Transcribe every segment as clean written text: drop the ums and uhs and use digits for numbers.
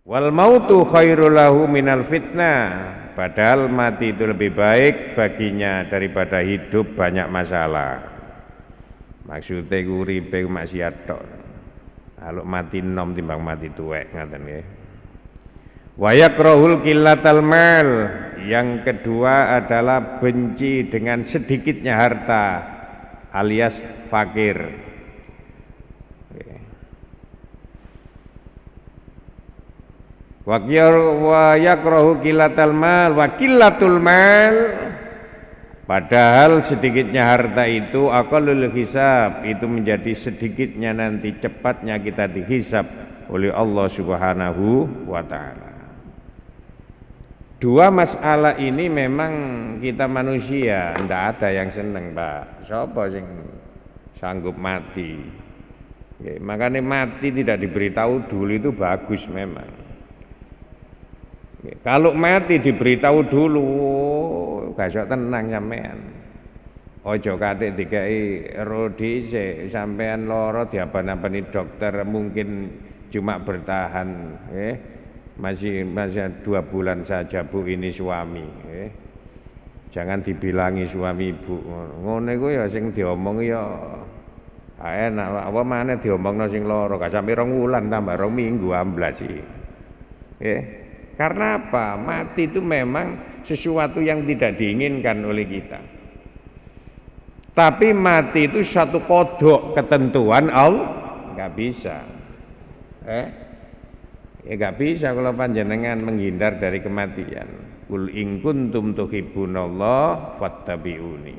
Wal mautu khairul lahu minal fitnah. Padahal mati itu lebih baik baginya daripada hidup banyak masalah. Maksudnya uripe maksiat tok. Kalau mati enom timbang mati tuwek ngaten nggih. Wa yakrahul qillatal mal. Yang kedua adalah benci dengan sedikitnya harta alias fakir. Wa yakrahu qillatal mal wa qillatul mal. Padahal sedikitnya harta itu aqallul hisab, itu menjadi sedikitnya nanti cepatnya kita dihisab oleh Allah Subhanahu wa taala. Dua masalah ini memang kita manusia ndak ada yang seneng, Pak. Siapa sing sanggup mati? Makanya mati tidak diberitahu dulu itu bagus memang. Kalau mati diberitahu dulu, gak iso tenang sampean. Ojo kate dikai rodi sampean loro diapan-apani dokter mungkin cuma bertahan, masih 2 bulan saja Bu ini suami, jangan dibilangi suami ibu. Ngono iku ya sing diomong ya enak, apa maneh diomongno sing loro, gak sampe 2 wulan tambah 2 minggu amblas iki. Karena apa? Mati itu memang sesuatu yang tidak diinginkan oleh kita. Tapi mati itu satu kodok ketentuan Allah, nggak bisa. Nggak bisa kalau panjenengan menghindar dari kematian. Qul in kuntum tuhibbunallah fattabi'uni.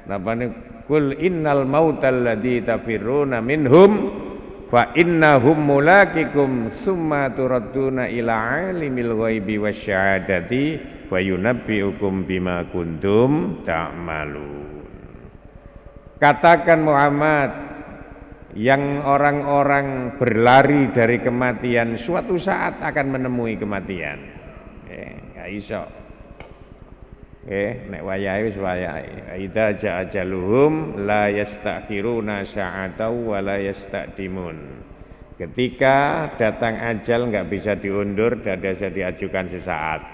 Napane qul innal mautal ladzi tafirruna minhum fa innahum mulaqikum summa turadduna ila alimil ghaibi wasyahadati wa yunabbiukum bima kuntum ta'malun. Katakan Muhammad, yang orang-orang berlari dari kematian suatu saat akan menemui kematian. Gak iso. Nek wayahe wis wayahe. Idza ja'a ajaluhum la yastakhiruna sa'atan wa la yastaqdimun. Ketika datang ajal enggak bisa diundur dan bisa diajukan sesaat.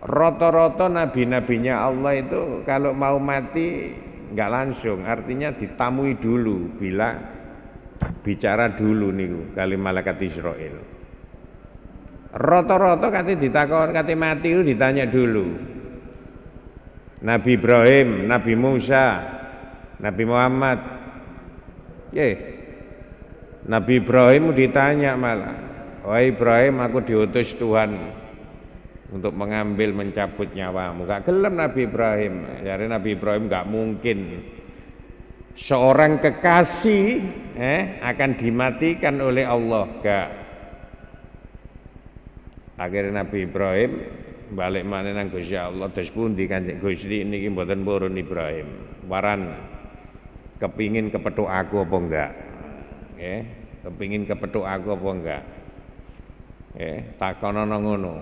Rata-rata nabi-nabinya Allah itu kalau mau mati enggak langsung, artinya ditamui dulu, bicara dulu niku kali malaikat Israil. Rata-rata kate ditakon, kate mati itu ditanya dulu. Nabi Ibrahim, Nabi Musa, Nabi Muhammad. Nabi Ibrahim ditanya malah, "Wahai Ibrahim, aku diutus Tuhan untuk mengambil mencabut nyawamu." Gak gelem Nabi Ibrahim. Jadi Nabi Ibrahim gak mungkin seorang kekasih akan dimatikan oleh Allah, gak. Akhirnya Nabi Ibrahim balik maneh nang Gusti Allah, terus pundi Kanjeng Gusti niki mboten purun Ibrahim. Waran kepingin kepethuk aku apa enggak? Kepingin kepethuk aku apa enggak? Takonono ngono.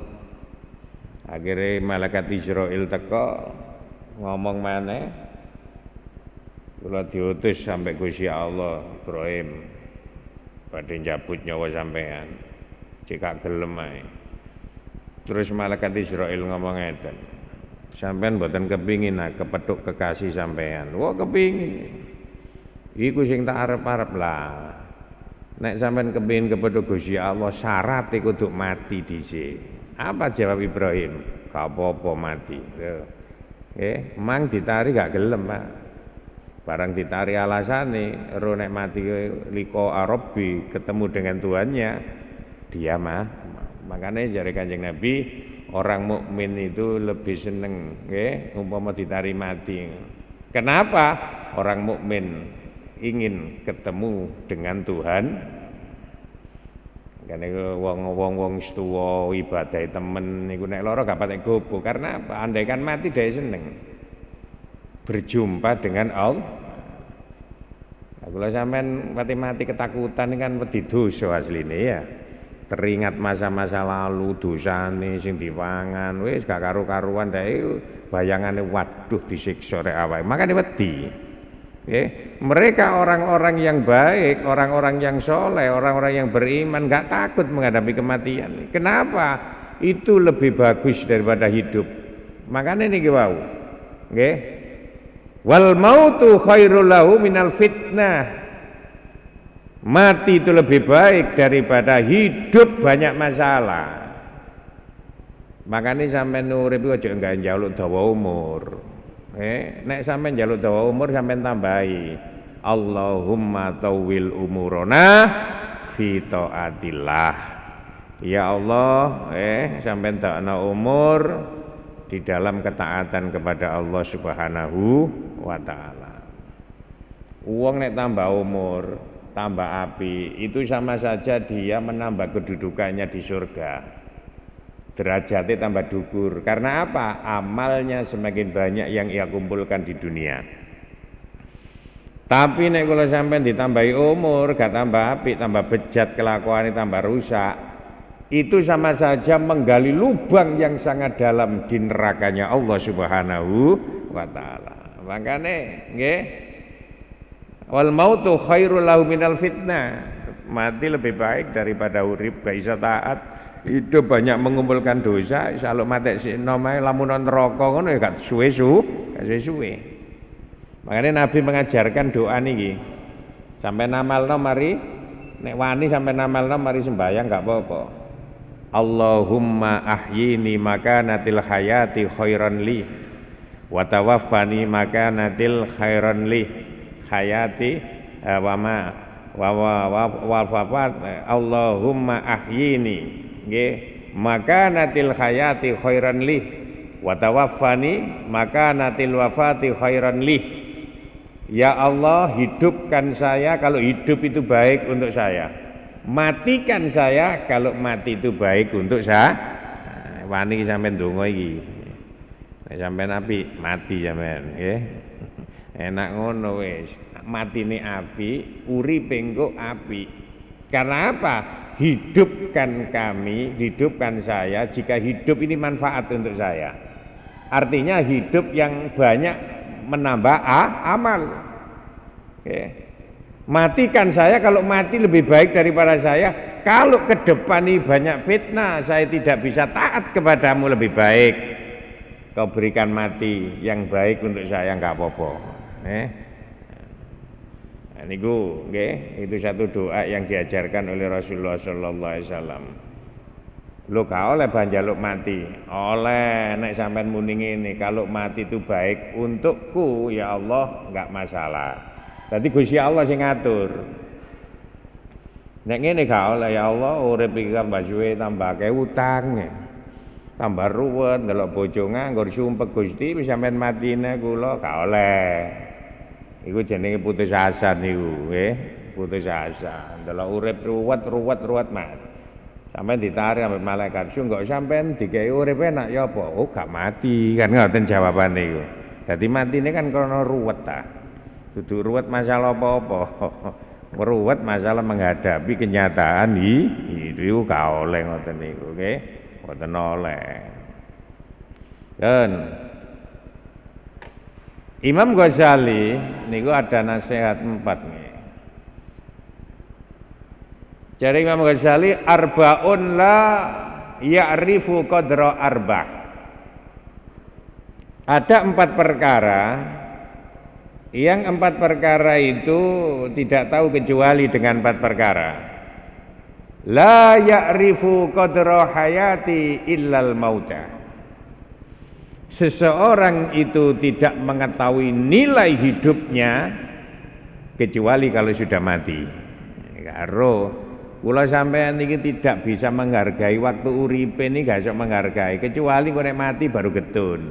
Akhirnya malaikat Israil teko ngomong maneh, kula diutus sampai Gusti Allah Ibrahim badhe njabut nyawa sampean. Jika gelem ae. Terus malaikat Israil ngomong ngeten, sampean mboten kepingin kepethuk kekasih sampean. Wah kepingin. Iku sing tak arep-arep lah. Nek sampean kepingin kepethuk Gusti Allah, syarat kudu mati dhisik. Apa jawab Ibrahim? Gak apa-apa mati. Mang ditari gak gelem, Pak. Barang ditari alasane, ro nek mati liko arabi, ketemu dengan Tuhannya, dia mah. Makanya jare Kanjeng Nabi, orang mukmin itu lebih seneng umpama ditari mati. Kenapa? Orang mukmin ingin ketemu dengan Tuhan. Karena wong tuwa ibadah temen niku nek lara gak patek gopo. Karena apa? Andaikan mati dia seneng berjumpa dengan Allah. Kalau sampean mati ketakutan kan wedi dosa asline ya. Teringat masa-masa lalu dosane sing dipangan wis gak karu-karuan dae bayangane waduh disiksa rek awake. Makane wedi. Mereka orang-orang yang baik, orang-orang yang soleh, orang-orang yang beriman, nggak takut menghadapi kematian. Kenapa? Itu lebih bagus daripada hidup. Makanya ini wau. Wal mautu khairul lahu minal fitnah. Mati itu lebih baik daripada hidup banyak masalah. Makanya sampai nurip itu aja enggak njaluk dawa umur. Nek sampai njaluk dawa umur sampai tambahi Allahumma tawil umurona fi taatillah. Ya Allah, sampai dakna umur di dalam ketaatan kepada Allah Subhanahu wa taala. Uang nek tambah umur, tambah api, itu sama saja dia menambah kedudukannya di surga. Derajatnya tambah dukur. Karena apa? Amalnya semakin banyak yang ia kumpulkan di dunia. Tapi nek kalau sampai ditambahi umur, gak tambah api, tambah bejat, kelakuannya tambah rusak, itu sama saja menggali lubang yang sangat dalam di nerakanya Allah Subhanahu wa taala. Makanya nggih, wal mautu khairul lahu minal fitnah. Mati lebih baik daripada urip gak iso taat. Hidup banyak mengumpulkan dosa, selalu mati sikno mae lamun neraka ngono ya gak suwe-suwe. Makanya Nabi mengajarkan doa niki. Sampai namalno mari nek wani sampai namalno mari sembahyang gak apa-apa. Allahumma ahyini makanatil hayati khairan li wa tawaffani makanatil khairan li hayati wafat Allahumma ahyini nggih makanatil hayati khairan li wa tawaffani makanatil wafati khairan li. Ya Allah, hidupkan saya kalau hidup itu baik untuk saya, matikan saya kalau mati itu baik untuk saya. Wani sampean donga iki nek sampean api mati sampean nggih. Enak ngono wis, matine api, uripe engko api. Karena apa? Hidupkan kami, hidupkan saya jika hidup ini manfaat untuk saya. Artinya hidup yang banyak menambah amal. Matikan saya kalau mati lebih baik daripada saya. Kalau ke depan ini banyak fitnah, saya tidak bisa taat kepadamu, lebih baik kau berikan mati yang baik untuk saya, enggak apa-apa. Niku nggih, itu satu doa yang diajarkan oleh Rasulullah sallallahu alaihi wasallam. Lho gak oleh banjaluk mati. Oleh nek sampean muni ngene, kalau mati itu baik untukku ya Allah, enggak masalah. Dadi Gusti Allah sing ngatur. Nek ngene gak oleh ya Allah, urip iki tambah suwe tambah akeh utang. Tambah ruwet ndelok bojo nganggur sumpek Gusti wis sampean matine kula gak oleh. Iku jenenge putus asa niku, nggih. Putus asa. Ndelok urip ruwet mati. Sampeyan ditarik ambek malaikat sungguh sampeyan digawe urip enak ya apa? Oh, gak mati. Kan ngoten jawabane iku. Dadi matine kan krana ruwet ta. Dudu ruwet masalah apa-apa. Ruwet masalah menghadapi kenyataan itu gak oleh ngoten niku, nggih. Mboten oleh. Dan Imam Ghazali niku ada nasihat 4 nih. Jadi Imam Ghazali arbaun la ya'rifu qadra arba'. Ada 4 perkara yang 4 perkara itu tidak tahu kecuali dengan 4 perkara. La ya'rifu qadra hayati illal mauta. Seseorang itu tidak mengetahui nilai hidupnya kecuali kalau sudah mati. Karo kula sampean iki tidak bisa menghargai waktu uripe niki gak iso menghargai kecuali kok nek mati baru getun.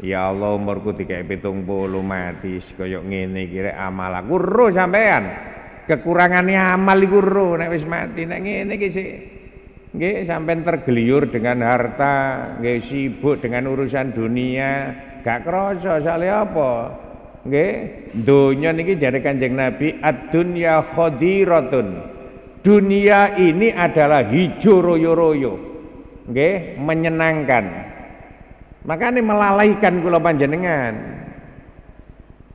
Ya Allah umurku dikek 70 mati kaya ngene iki rek amal aku ro sampean. Kekurangane amal iku ro nek wis mati nek ngene iki sik nggih sampean tergeliur dengan harta, nggih sibuk dengan urusan dunia, gak krasa sale apa? Nggih, donya niki jare Kanjeng Nabi ad-dunya khadiratun. Dunia ini adalah hijau royo-royo. Nggih, menyenangkan. Makanya melalaikan kula panjenengan.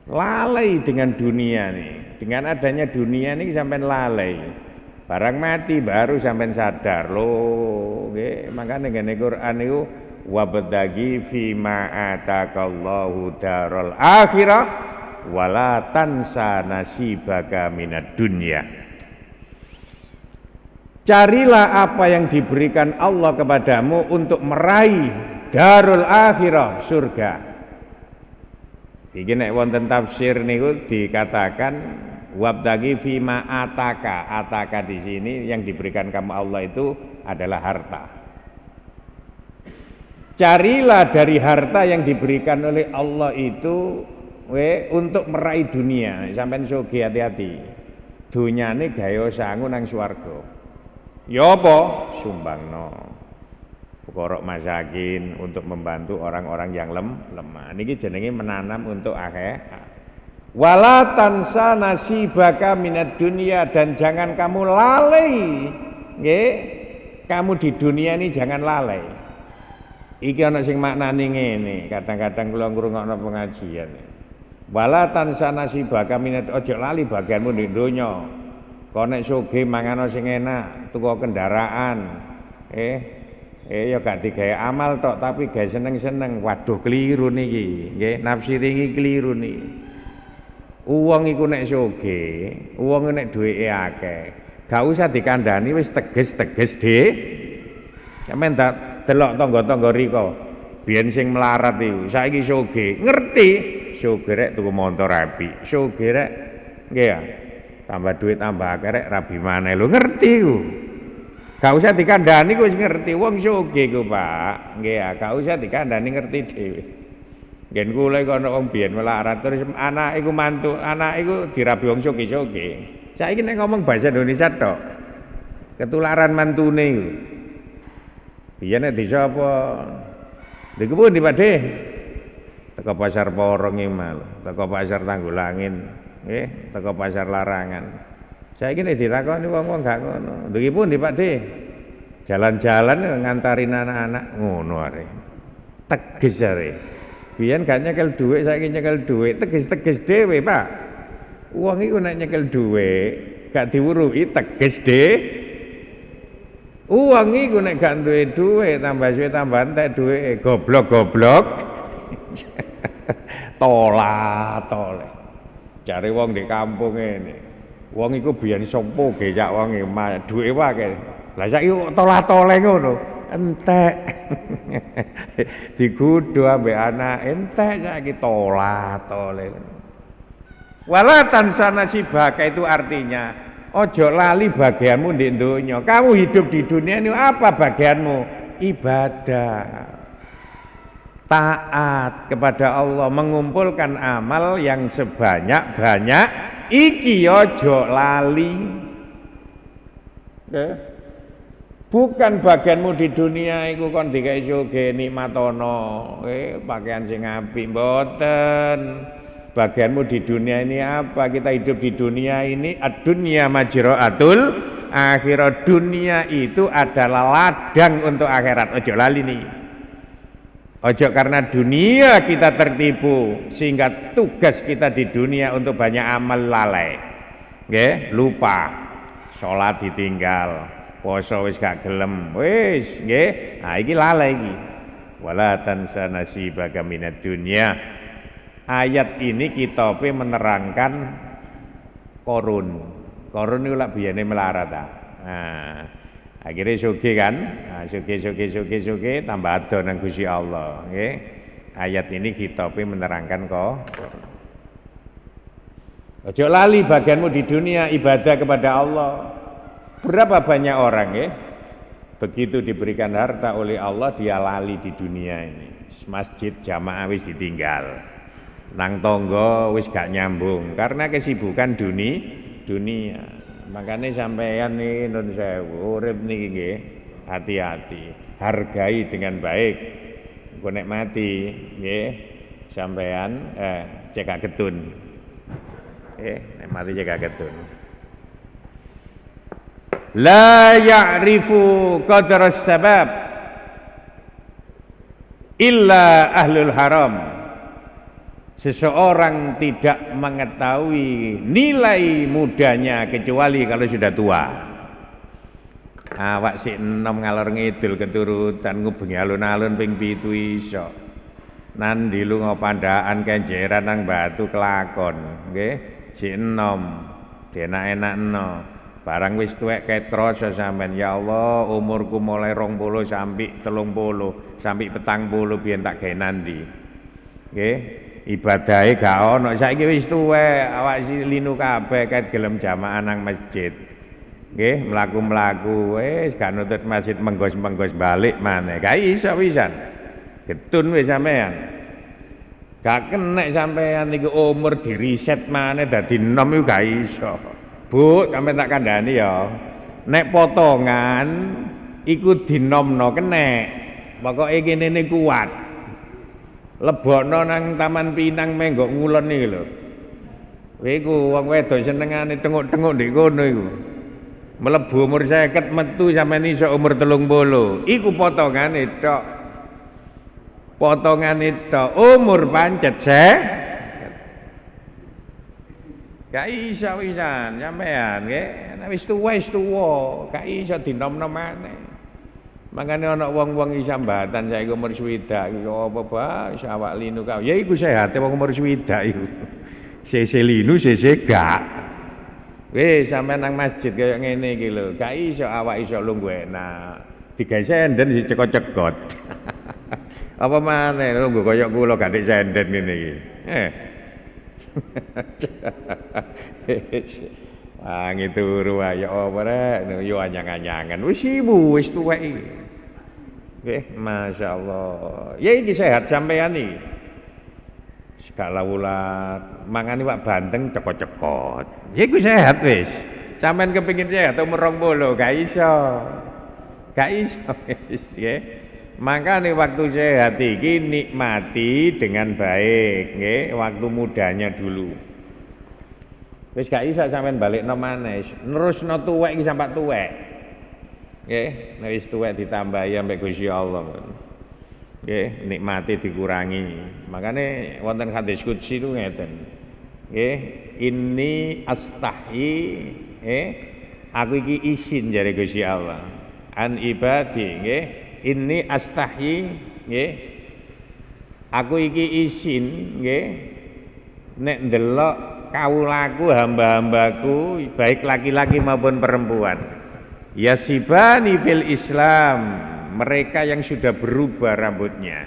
Lalai dengan dunia nih. Dengan adanya dunia nih sampai lalai. Barang mati baru sampai sadar loh. Makanya ngene Quran itu wabtaghi fima atakallahu darul akhirah wala tansa nasibaka minad dunya. Carilah apa yang diberikan Allah kepadamu untuk meraih darul akhirah, surga. Iki nek wonten tafsir niku dikatakan wabtaghi fima ataka di sini yang diberikan kamu Allah itu adalah harta. Carilah dari harta yang diberikan oleh Allah itu untuk meraih dunia. Sampeyan sugih hati-hati. Dunyane gawe sangu nang swarga. Ya apa? Sumbangno. Fuqara masakin untuk membantu orang-orang yang lemah. Niki jenenge menanam untuk akhirat. Wala tansa nasibaka minad dunya, dan jangan kamu lalai. Nggih. Kamu di dunia ini jangan lalai. Iki ana sing maknane ngene, kadang-kadang kula ngrungokno pengajian. Wala tansa nasibaka minad, aja lali bagianmu ning donya. Kok nek sugih mangan sing enak, tuku kendaraan. Ya gak digawe amal tok, tapi gawe seneng-seneng. Waduh keliru niki, nggih, nafsiri iki keliru niki. Wong iku nek sugih, wong nek duweke akeh, gak usah dikandani wis teges-teges sampeyan delok tangga-tangga rika. Biyen sing melarat iku, saiki sugih, ngerti sugih rek tuku montor apik, sugih rek nggih ya. Tambah duit tambah akeh rek rabi maneh lho, ngerti ku. Gak usah dikandani wis ngerti wong sugih ku, Pak. Nggih ya, gak usah dikandani ngerti dhewe. Ngen kula iku ana wong biyen melarat terus anak iku mantu, anak iku dirabi wong sugih-sugih. Saiki nek ngomong bahasa Indonesia tok. Ketularan mantune iku. Biyen nek desa apa? Lha pundi Pakde? Teko pasar Porong iki mal, teko pasar Tanggulangin, nggih, teko pasar Larangan. Saiki nek dilakoni wong-wong gak ngono. Lha pundi Pakde? Jalan-jalan ngantarin anak-anak ngono arek. Teges arek. Biyen gak nyekel dhuwit, saiki nyekel dhuwit, teges-teges dhewe, Pak. Wong iku nek nyekel dhuwit gak diwuruhi teges Uang iku nek gak duwe dhuwit tambah suwe tambah entek dhuwite goblok-goblok. Tole. Jare wong di kampung ngene. Wong iku biyen sopo gejak wonge dhuwite wae. Lah saiki tolah-tole ngono. Entek. Digudhu ambek anak entek saiki tolah-tole. Wala tansana sibaka itu artinya ojo lali bagianmu di dunia. Kamu hidup di dunia ini apa bagianmu? Ibadah, taat kepada Allah, mengumpulkan amal yang sebanyak-banyak. Iki ojo lali. Bukan bagianmu di dunia iku kon dikai sugih nikmatono, pakaian sing apik mboten. Bagianmu di dunia ini apa? Kita hidup di dunia ini ad-dunya majra'atul akhirat. Dunia itu adalah ladang untuk akhirat. Ojo lali nih. Ojo karena dunia kita tertipu sehingga tugas kita di dunia untuk banyak amal lalai. Nggih, lupa. Salat ditinggal, poso wis gak gelem. Wis, nggih. Nah, iki lalai iki. Wala tansa nasibaka minad dunya. Ayat ini kitabe menerangkan Korun. Korun itu lah biyane melarat ta. Nah, akhirnya sugih kan? Nah, sugih tambah ado nang Gusti Allah, nggih. Ayat ini kitabe menerangkan Korun. Ojo lali bagianmu di dunia ibadah kepada Allah. Berapa banyak orang nggih? Begitu diberikan harta oleh Allah dia lali di dunia ini. Masjid jamaah wis ditinggal. Nang tangga wis gak nyambung karena kesibukan dunia. Makanya sampeyan niki nun sewu urip niki nggih hati-hati, hargai dengan baik. Engko nek mati nggih sampeyan cekak getun. Nek mati cekak getun. La ya'rifu qadra sabab illa ahlul haram. Seseorang tidak mengetahui nilai mudanya kecuali kalau sudah tua. Awak sik enom ngalor ngidul keturutan ngubengi alun-alun ping 7 iso. Nandi lu ngopandaan kenjeran nang batu kelakon, nggih. Sik enom, enak-enakno. Barang wis tuwek ketroso sampean, ya Allah, umurku mulai 20 sampai 30, sampai 40 biyen tak gawe nandi. Nggih. Ibadahe gak ono, saiki wis tuwek, awak linu kabeh ket gelem jamaah nang masjid. Nggih, mlaku-mlaku wis gak nutut masjid menggos-menggos balik maneh. Gak iso pisan. Getun wis sampean. Gak kenek sampean iku umur diriset maneh dadi enom iku gak iso. Bu, sampean tak kandhani ya. Nek potongan iku dinomno kenek. Pokoke kene kuat. Lebokno nang Taman Pinang menggok ngulon iki lho. Kowe iku wong wedok senengane tenguk-tenguk ndek kono iku. Mlebu umur 50 metu sampean iso umur 30. Iku potongane tok. Potongane tok umur pancet gak iso wisan sampean nggih. Nek wis tuwa, gak iso dinom-nom maneh. Makane ana wong-wong isambatan saiki umur swidak iki apa bae iso awak linu ka. Ya iku sehate wong umur swidak iku. Sese linu sese gak. Wis sampean nang masjid kaya ngene iki lho, gak iso awak iso lungguh enak. Digawe senden dicekot-cekot. Apa maneh lungguh kaya kula gak dik senden ngene iki. Wangi turu ayo apa rek yo anyang-anyangan. Wis ibu wis tuwek iki. Nggih, masyaallah. Ya iki sehat sampean iki. Segala ulat mangane wak banteng cekot-cekot. Ya iku sehat wis. Sampean kepengin sehat umur 20 gak iso. Gak iso wis nggih. Makane waktu sehat iki nikmati dengan baik nggih, waktu mudanya dulu. Wis gak iso sampean balikno maneh, nerusno tuwek iki sampai tuwek. Nggih, nek wis tuwek ditambahi ambek Gusti Allah. Nggih, nikmati dikurangi. Makane wonten hadis qudsi itu ngeten. Nggih, inni astahi aku iki izin jare Gusti Allah. An ibadi nggih, inni astahi nggih. Aku iki izin nggih nek ndelok kawulaku hamba-hambaku baik laki-laki maupun perempuan yasibani fil Islam, mereka yang sudah berubah rambutnya.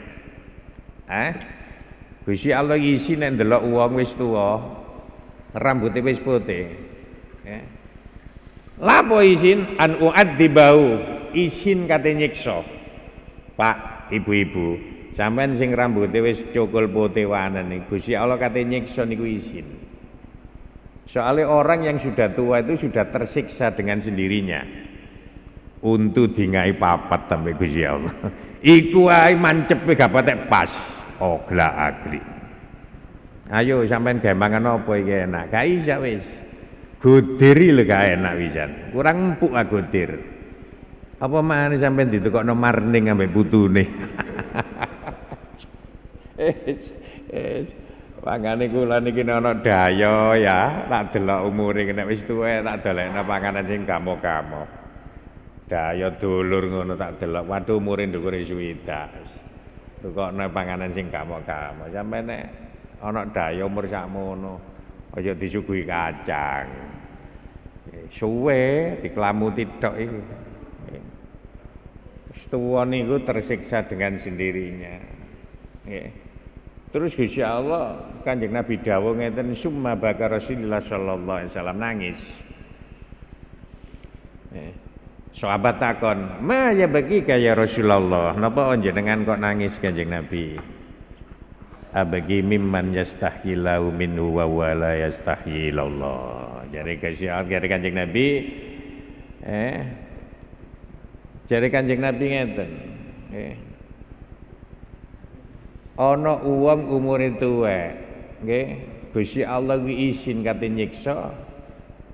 Gusti Allah isi nek ndelok wong wis tuwa rambutnya wis putih. Lapo izin an uadzibau, izin kate nyiksa. Pak, ibu-ibu, sampean sing rambutnya wis cukul putih wanen Gusti Allah kate nyiksa niku izin. Soalnya orang yang sudah tua itu sudah tersiksa dengan sendirinya. Untuk dingai papat sampai Gusti Allah. Iku ae mancepe gak patek pas. Ogla agri. Ayo sampean gawe mangan apa iki enak? Gak iso wis. Godiri lho gak enak wisan. Kurang empuk ah godir. Apa maneh sampean ditukokno marning ambek putune. Pangane kula niki ana daya ya, tak delok umure nek wis tuwek tak dolekno panganan sing gamo-gamo. Daya dulur ngono tak delok, waduh umure ndukure swidak. Tukokno panganan sing gamo-gamo. Sampe nek ana daya umur sakmono, aja disuguhi kacang. Suwe diklamuti tok iku. Wis tuwa niku tersiksa dengan sendirinya. Nggih. Terus Gusti Allah Kanjeng Nabi dawuh ngeten summa baka Rasulullah sallallahu alaihi wasallam nangis. Sahabat takon, "Ma ya bagi kaya Rasulullah, napa jenengan kok nangis Kanjeng Nabi?" Abagi mimman yastahyilau minhu wa wala yastahyilallah. Jadi Kanjeng Nabi jadi Kanjeng Nabi ngeten. Ana wong umure tuwek, nggih, Gusti Allah kuwi izin kate nyiksa.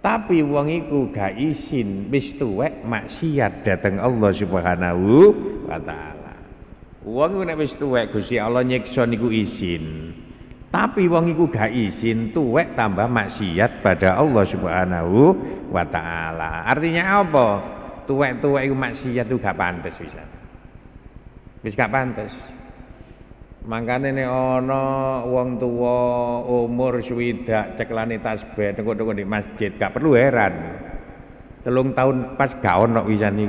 Tapi wong iku gak izin wis tuwek maksiat dhateng Allah Subhanahu wa taala. Wong nek wis tuwek Gusti Allah nyiksa niku izin. Tapi wong iku gak izin, tuwek tambah maksiat pada Allah Subhanahu wa taala. Artinya apa? Tuwek-tuwek iku maksiat itu gak pantes pisan. Wis gak pantes. Mangkane nek ana wong tuwa umur swidak ceklane tasbih tengko-tengko di masjid gak perlu heran. 3 tahun pas gak ono wisan.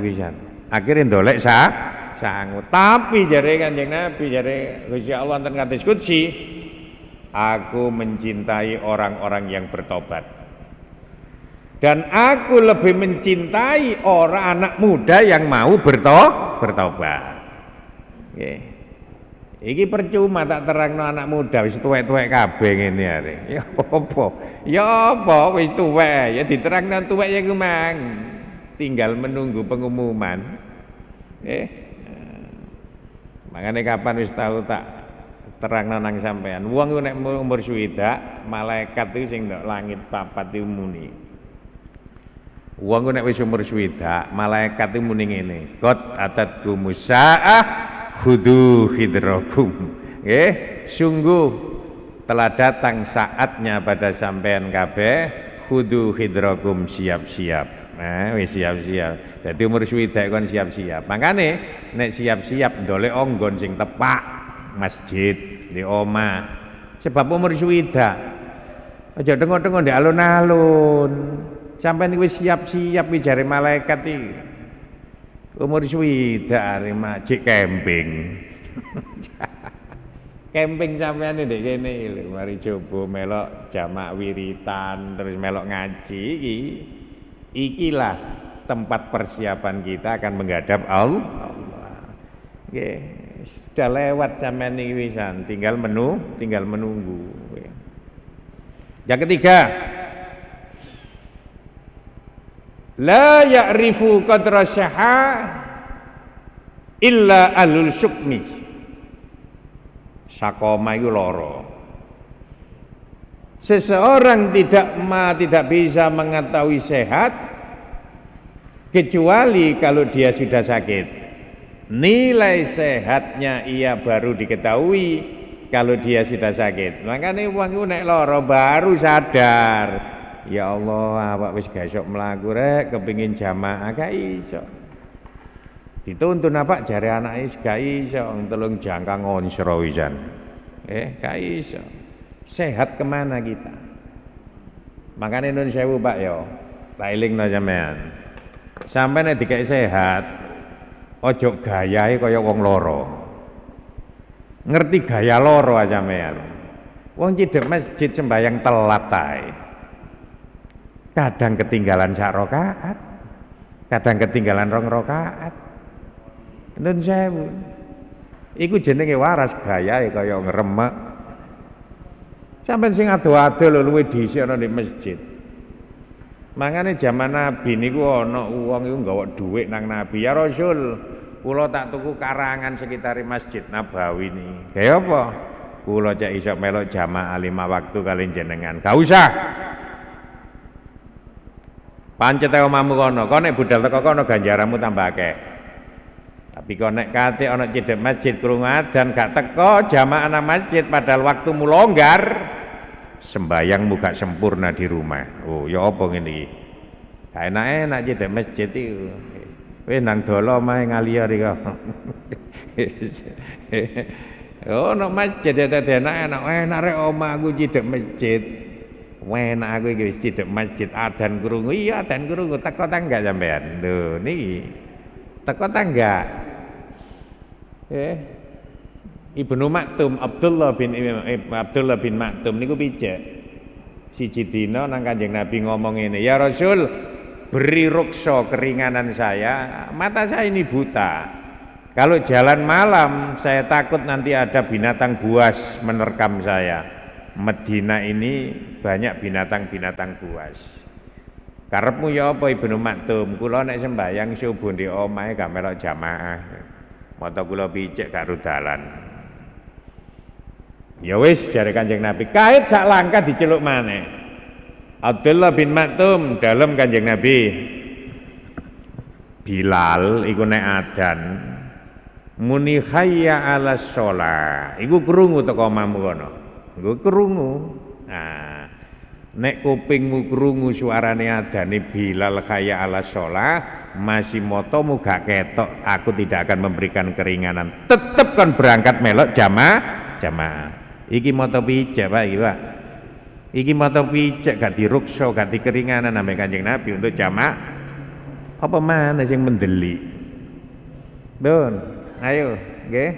Akhire ndolek sangu. Tapi jare Kanjeng Nabi, jare Gusti Allah wonten hadis qudsi, aku mencintai orang-orang yang bertobat. Dan aku lebih mencintai orang anak muda yang mau bertobat. Nggih. Iki percuma tak terangno anak muda wis tuwek-tuwek kabeh ngene are. Ya apa? Ya apa wis tuwek, ya diterangno tuwek ya kumang. Tinggal menunggu pengumuman. Makanya kapan wis tahu tak terangno nang sampean. Wong nek umur swidak, malaikat itu sing ndok langit papat iku muni. Wong nek wis umur swidak, malaikat itu muni ngene. Qad atatkumus saah khudu hidrakum. Nggih, sungguh telah datang saatnya pada sampean kabeh, khudu hidrakum, siap-siap. Nah, wis siap-siap. Dadi umur swidak kon siap-siap. Makane nek siap-siap ndolek onggon sing tepak masjid di omah. Sebab umur swidak. Aja tengok-tengok ndek alun-alun. Sampeyan wis siap-siap iki jare malaikat iki. Umur swidak are majik camping. Camping sampeyan ndek kene lho, mari coba melok jamak wiritan terus melok ngaji iki. Ikilah tempat persiapan kita akan menghadap Allah. Nggih, sudah lewat sampean iki wisan, tinggal menunggu. Yang ketiga, la ya'rifu qadra syaha illa ahlul sukmi. Sakoma iku lara. Seseorang tidak bisa mengetahui sehat kecuali kalau dia sudah sakit. Nilai sehatnya ia baru diketahui kalau dia sudah sakit. Makanya wong iku nek lara baru sadar. Ya Allah, awak wis gak iso mlaku rek, kepengin jamaah gak iso. Dituntun apa jare anake gak iso, telung jangka ngonsro wisan. Gak iso. Sehat kemana kita? Makanya nun sewu Pak yo, tak elingno sampean. Sampai nek dikek sehat, ojo gayahe kaya wong loro. Ngerti gaya loro aja sampean. Wong cidhek masjid sembayang telat ae. Kadang ketinggalan sak rakaat, kadang ketinggalan 2 rakaat. Nun sewu. Iku jenenge waras gayahe kaya ngremek. Sampai sing ado-ado lho luwih dhisik ana di masjid. Mangane zaman Nabi niku ana wong iku nggawa dhuwit nang Nabi. Ya Rasul, kula tak tuku karangan sekitar Masjid Nabawi ni. Kaya apa? Kula cek iso melok jamaah 5 waktu kali jenengan. Gak usah. Pancet ae omahmu kono. Kok nek budal teko kono ganjaranmu tambah akeh. Tapi kok nek kate ana cedhek masjid krungu adzan gak teko jamaah nang masjid padahal waktumu longgar. Sembayangmu gak sempurna di rumah. Oh, ya apa ngene iki? Gak enak cedhek masjid iku. Wis nang dolo mae ngaliar iki. Oh, nang masjid dadi enak rek omahku cedhek masjid. Enak aku iki wis cedhek masjid adzan krungu. Iya, adzan krungu teko ta enggak sampean? Lho, niki. Teko ta enggak? Ibnu Maktum Abdullah bin Maktum niku pijak siji dina nang Kanjeng Nabi ngomong ngene, ya Rasul, beri ruksa keringanan saya, mata saya ini buta. Kalau jalan malam saya takut nanti ada binatang buas menerkam saya. Medina ini banyak binatang-binatang buas. Karepmu ya apa Ibnu Maktum? Kula nek sembayang subuh di omahe gak melok jamaah. Mata kula picek gak rudalan. Ya wis jare Kanjeng Nabi, kait sak langkah diceluk maneh. Abdullah bin Maktum dalem Kanjeng Nabi. Bilal iku nek adzan muni hayya 'alas shalah. Iku krungu teko omahmu kono. nggo krungu. Nah, nek kupingmu krungu suarane adane Bilal hayya 'alas shalah, masih motomu gak ketok, aku tidak akan memberikan keringanan. Tetep kon berangkat melok jamaah. Iki moto pijak Pak, iki Pak. Iki moto pijak gak diruksa, gak dikeringanan sampe Kanjeng Nabi untuk jamaah. Apa mana sing mendelik? Don, ayo, nggih.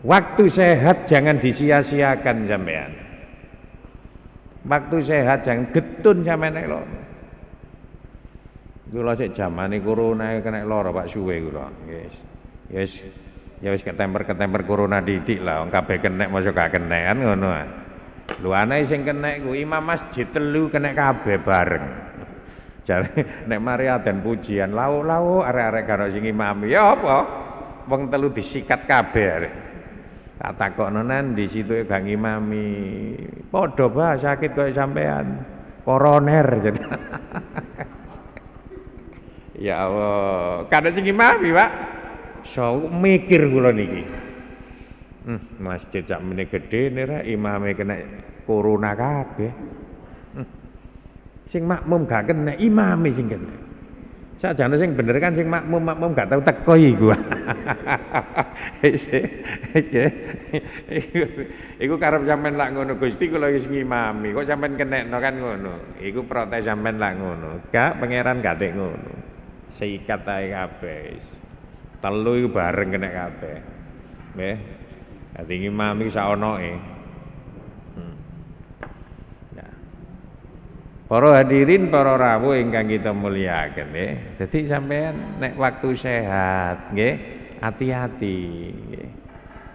Waktu sehat jangan disia-siakan sampean. Waktu sehat jangan getun sampean nek lho. Kula sik jamane corona kena lara Pak suwe kula. Yes. Ya wis ketemper corona didik lah, wong kabeh kenek mosok gak kenek kan ngono ah. Lho anae sing kenek ku imam masjid telu kenek kabeh bareng. Jare nek mari adzan pujian lau arek-arek karo sing imami ya apa? Wong telu disikat kabeh arek. Tak takokno nang di situ gak ngimami. Padha bah sakit koyo sampean. Koroner jadi. Ya Allah, kada sing ngimami, Pak. So mikir kula niki. Masjid sak mene gedhe nira imame kena corona kabeh. Sing makmum gak kena, imame sing kena. Sakjane sing bener kan sing makmum gak tau teko iku. Iku karep sampean lak ngono Gusti kula wis ngimami, kok sampean kenekno kan ngono. Iku protes sampean lak ngono. Gak pangeran gak tek ngono. Seikat ae kabeh. Telu iku bareng kena kabeh. Nggih. Dadi ngimami saonoke. Para hadirin, para rawuh ingkang kita mulyakaken nggih. Dadi sampean nek waktu sehat nggih, hati-hati nggih.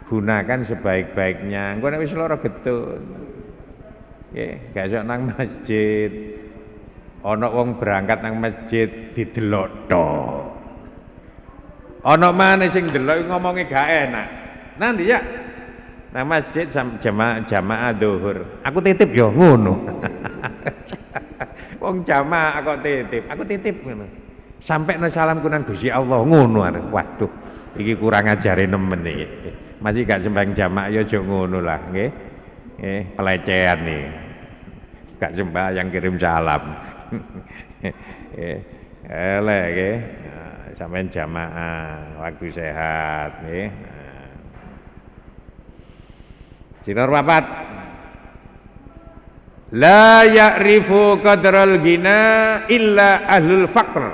Gunakan sebaik-baiknya. Engko nek wis lara getun. Nggih, gak iso nang masjid. Ana wong berangkat nang masjid didelok tok. Ana maneh sing delok ngomongnya gak enak. Nanti ya nang masjid jamaah zuhur. Aku titip yo ngono. Wong jamaah kok titip, aku titip ngono. Sampai no salamku nang Gusti Allah ngono arek. Waduh, iki kurang ajare nemen iki. Masih gak sembang jamaah ya aja ngono lah, nggih. Nggih, pelecehan nih. Gak sembah yang kirim salam. Nggih. Elek nggih. Sampeyan jamaah waktu sehat nggih. Sinar papat. La ya'rifu qadral ghina illa ahlul faqr.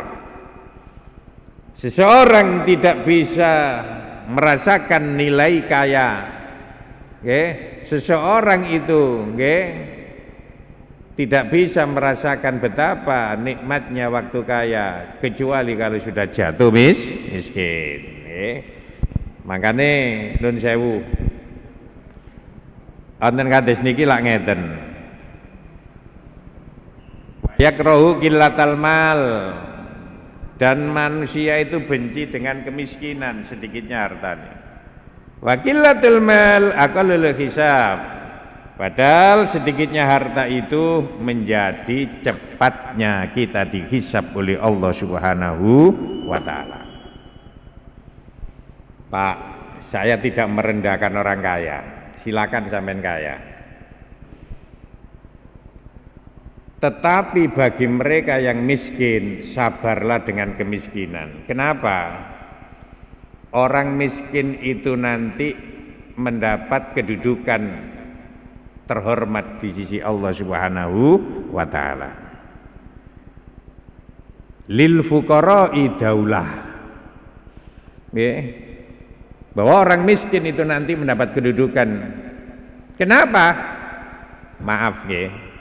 Seseorang tidak bisa merasakan nilai kaya. Nggih, seseorang itu nggih tidak bisa merasakan betapa nikmatnya waktu kaya kecuali kalau sudah jatuh miskin. Nggih. Makane nun sewu. Wonten kados niki lak ngeten. Yakrahu qillatal mal, dan manusia itu benci dengan kemiskinan, sedikitnya hartanya. Wa qillatul mal aqallul hisab, padahal sedikitnya harta itu menjadi cepatnya kita dihisab oleh Allah Subhanahu wa taala. Pak, saya tidak merendahkan orang kaya, silakan sampean kaya. Tetapi bagi mereka yang miskin, sabarlah dengan kemiskinan. Kenapa? Orang miskin itu nanti mendapat kedudukan terhormat di sisi Allah Subhanahu wa taala. Lil fuqara'i daulah. Nggih. Bahwa orang miskin itu nanti mendapat kedudukan. Kenapa? Maaf nggih.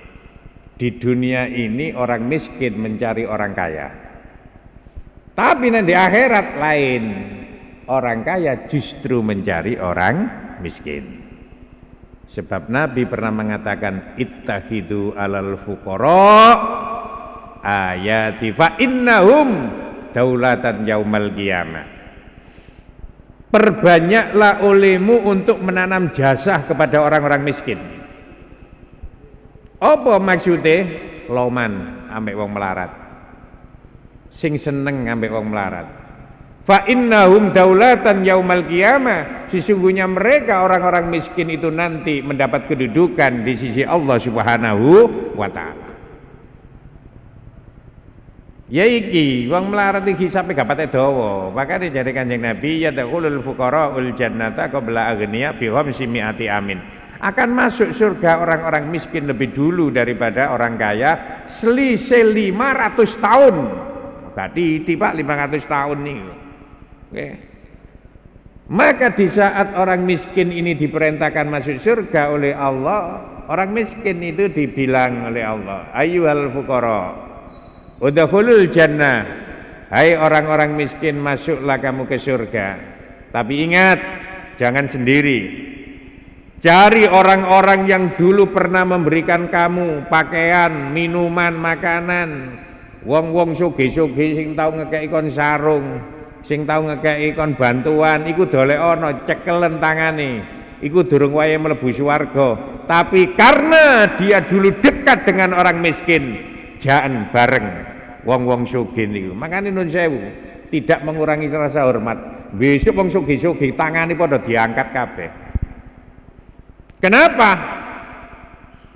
Di dunia ini orang miskin mencari orang kaya. Tapi nanti akhirat lain. Orang kaya justru mencari orang miskin. Sebab Nabi pernah mengatakan ittahidu alal fuqara ayati fa innahum daulatan yaumal qiyamah. Perbanyaklah olehmu untuk menanam jasa kepada orang-orang miskin. Apa maksudnya? Loman ambek wong melarat. Sing seneng ambek wong melarat. Fa innahum daulatan yaumal qiyamah, sesungguhnya mereka orang-orang miskin itu nanti mendapat kedudukan di sisi Allah Subhanahu wa taala. Ya iki wong melarat iki hisabe gak pate dawa. Makane jare Kanjeng Nabi yadkhulul fuqaraul jannata qabla aghniya bi khamsi mi'ati amin. Akan masuk surga orang-orang miskin lebih dulu daripada orang kaya selisih 500 tahun. Berarti Pak 500 tahun nih. Oke. Maka di saat orang miskin ini diperintahkan masuk surga oleh Allah, orang miskin itu dibilang oleh Allah, ayyuhal fuqara udkhulul jannah, hai orang-orang miskin masuklah kamu ke surga. Tapi ingat, jangan sendiri, cari orang-orang yang dulu pernah memberikan kamu pakaian, minuman, makanan. Wong-wong sugih-sugih sing tau ngekeki kon sarung, sing tau ngekeki kon bantuan, iku dolekno cekelen tangane, iku durung wayahe mlebu swarga. Tapi karena dia dulu dekat dengan orang miskin, jangan bareng wong-wong sugih niku. Makane nun sewu, tidak mengurangi rasa hormat. Besok wong sugih-sugih tangane padha diangkat kabeh. Kenapa?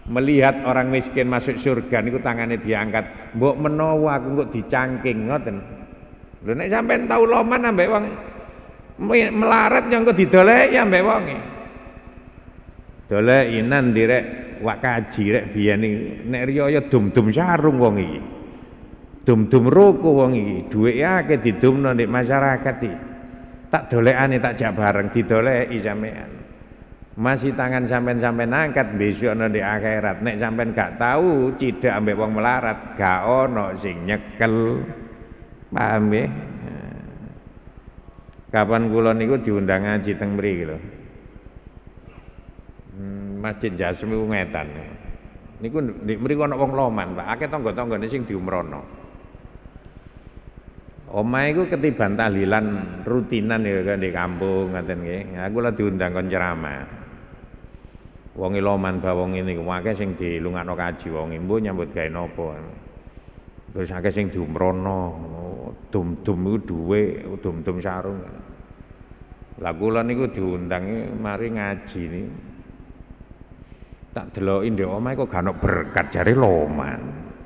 Melihat orang miskin masuk surga niku tangane diangkat. Mbok menawa aku kok dicangking ngoten. Lho nek sampean tau loman ambek wong melarat yang kok didoleki ambek wonge. Doleki nan direk wak kaji rek biyen iki nek riyaya dum-dum sarung wong iki. Dum-dum ruku wong iki, dhuwit akeh didumno ndek masyarakat iki. Tak dolekane tak jak bareng didoleki sampean. Masih tangan sampean angkat besok ana di akhirat. Nek sampean gak tahu cidak ambek wong melarat, gak ono sing nyekel. Paham nggih? Kapan kula niku diundang ngaji teng mriki lho. Masjid Jasmi ngetan. Niku ndek mriki ana wong loman, Pak. Akeh tangga-tanggane sing diumrono. Omahe iku ketiban tahlilan rutinan ya di kampung ngoten nggih. Aku lha diundang kon ceramah. Wong loman ba wong ngene iku akeh sing dilungakno kaji wong mbuh nyambut gawe napa. Terus akeh sing diumrono, dum-dum iku dhuwit, dum-dum sarung. Lah kula niku diundang mari ngaji niki. Tak deloki ndek omahe kok gak ono berkat jare loman.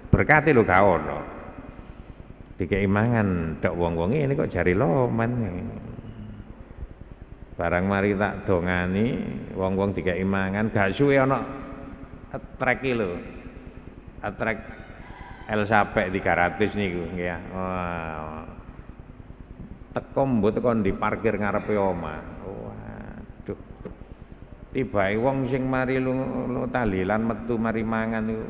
Berkate lho gak ono. Dikei mangan tok wong-wong ini kok jari loman. Barang mari tak dongani wong-wong dikei mangan gak suwe ana trek iki lho. Trek El Sapek 300 niku nggih ya. Wah. Teko mbok teko di parkir ngarepe omah. Waduh. Tibae wong sing mari lu tahlilan metu mari mangan niku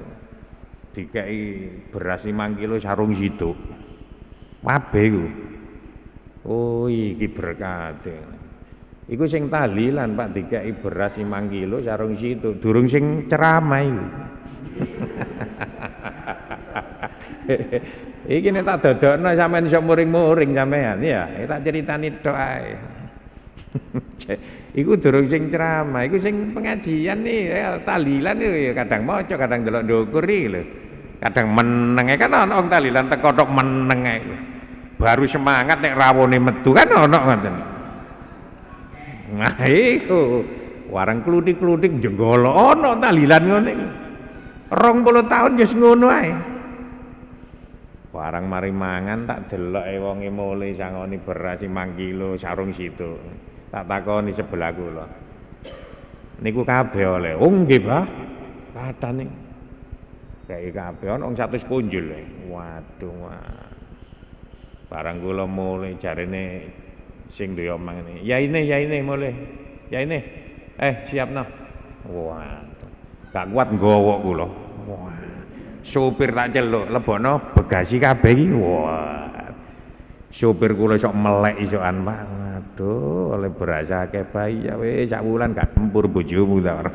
dikei beras 5 kilo sarung situk. Kabeh iku. Oh iki berkat. Iku sing tahlilan Pak dikei beras 5 kilo sarung situ, durung sing ceramah iku. Iki nek tak dodokno sampean iso muring-muring sampean ya, tak ceritani tok ae. Iku durung sing ceramah, iku sing pengajian nih, tahlilan iki kadang maca, kadang delok ndukur iki lho. Kadang meneng kan ana wong tahlilan teko tok meneng ae. Baru semangat nek rawone metu kan ana ngoten. Nah iku warang kluthik-kluthik jenggolo ana tahlilan ngene iki. 20 tahun wis ngono ae. Warang mari mangan tak deloke wonge mule sangoni beras 5 kilo sarung situ. Tak takoni sebelah kula. Niku kabeh oleh. Oh nggih, Pak. Katane. Kayak kabeh ana 100 punjul. Waduh, wah. Barang kula mulai jarene sing duwe omah ngene. Ya ini mulai. Ya ini. Siapno. Waduh. Gak kuat nggawa kula. Wah. Supir tak celuk, lebokno bagasi kabeh iki. Wah. Supir kula sok melek isokan, Pak. Waduh, oleh berasa akeh bayi ya wis sak wulan gak tempur bojomu ta ora.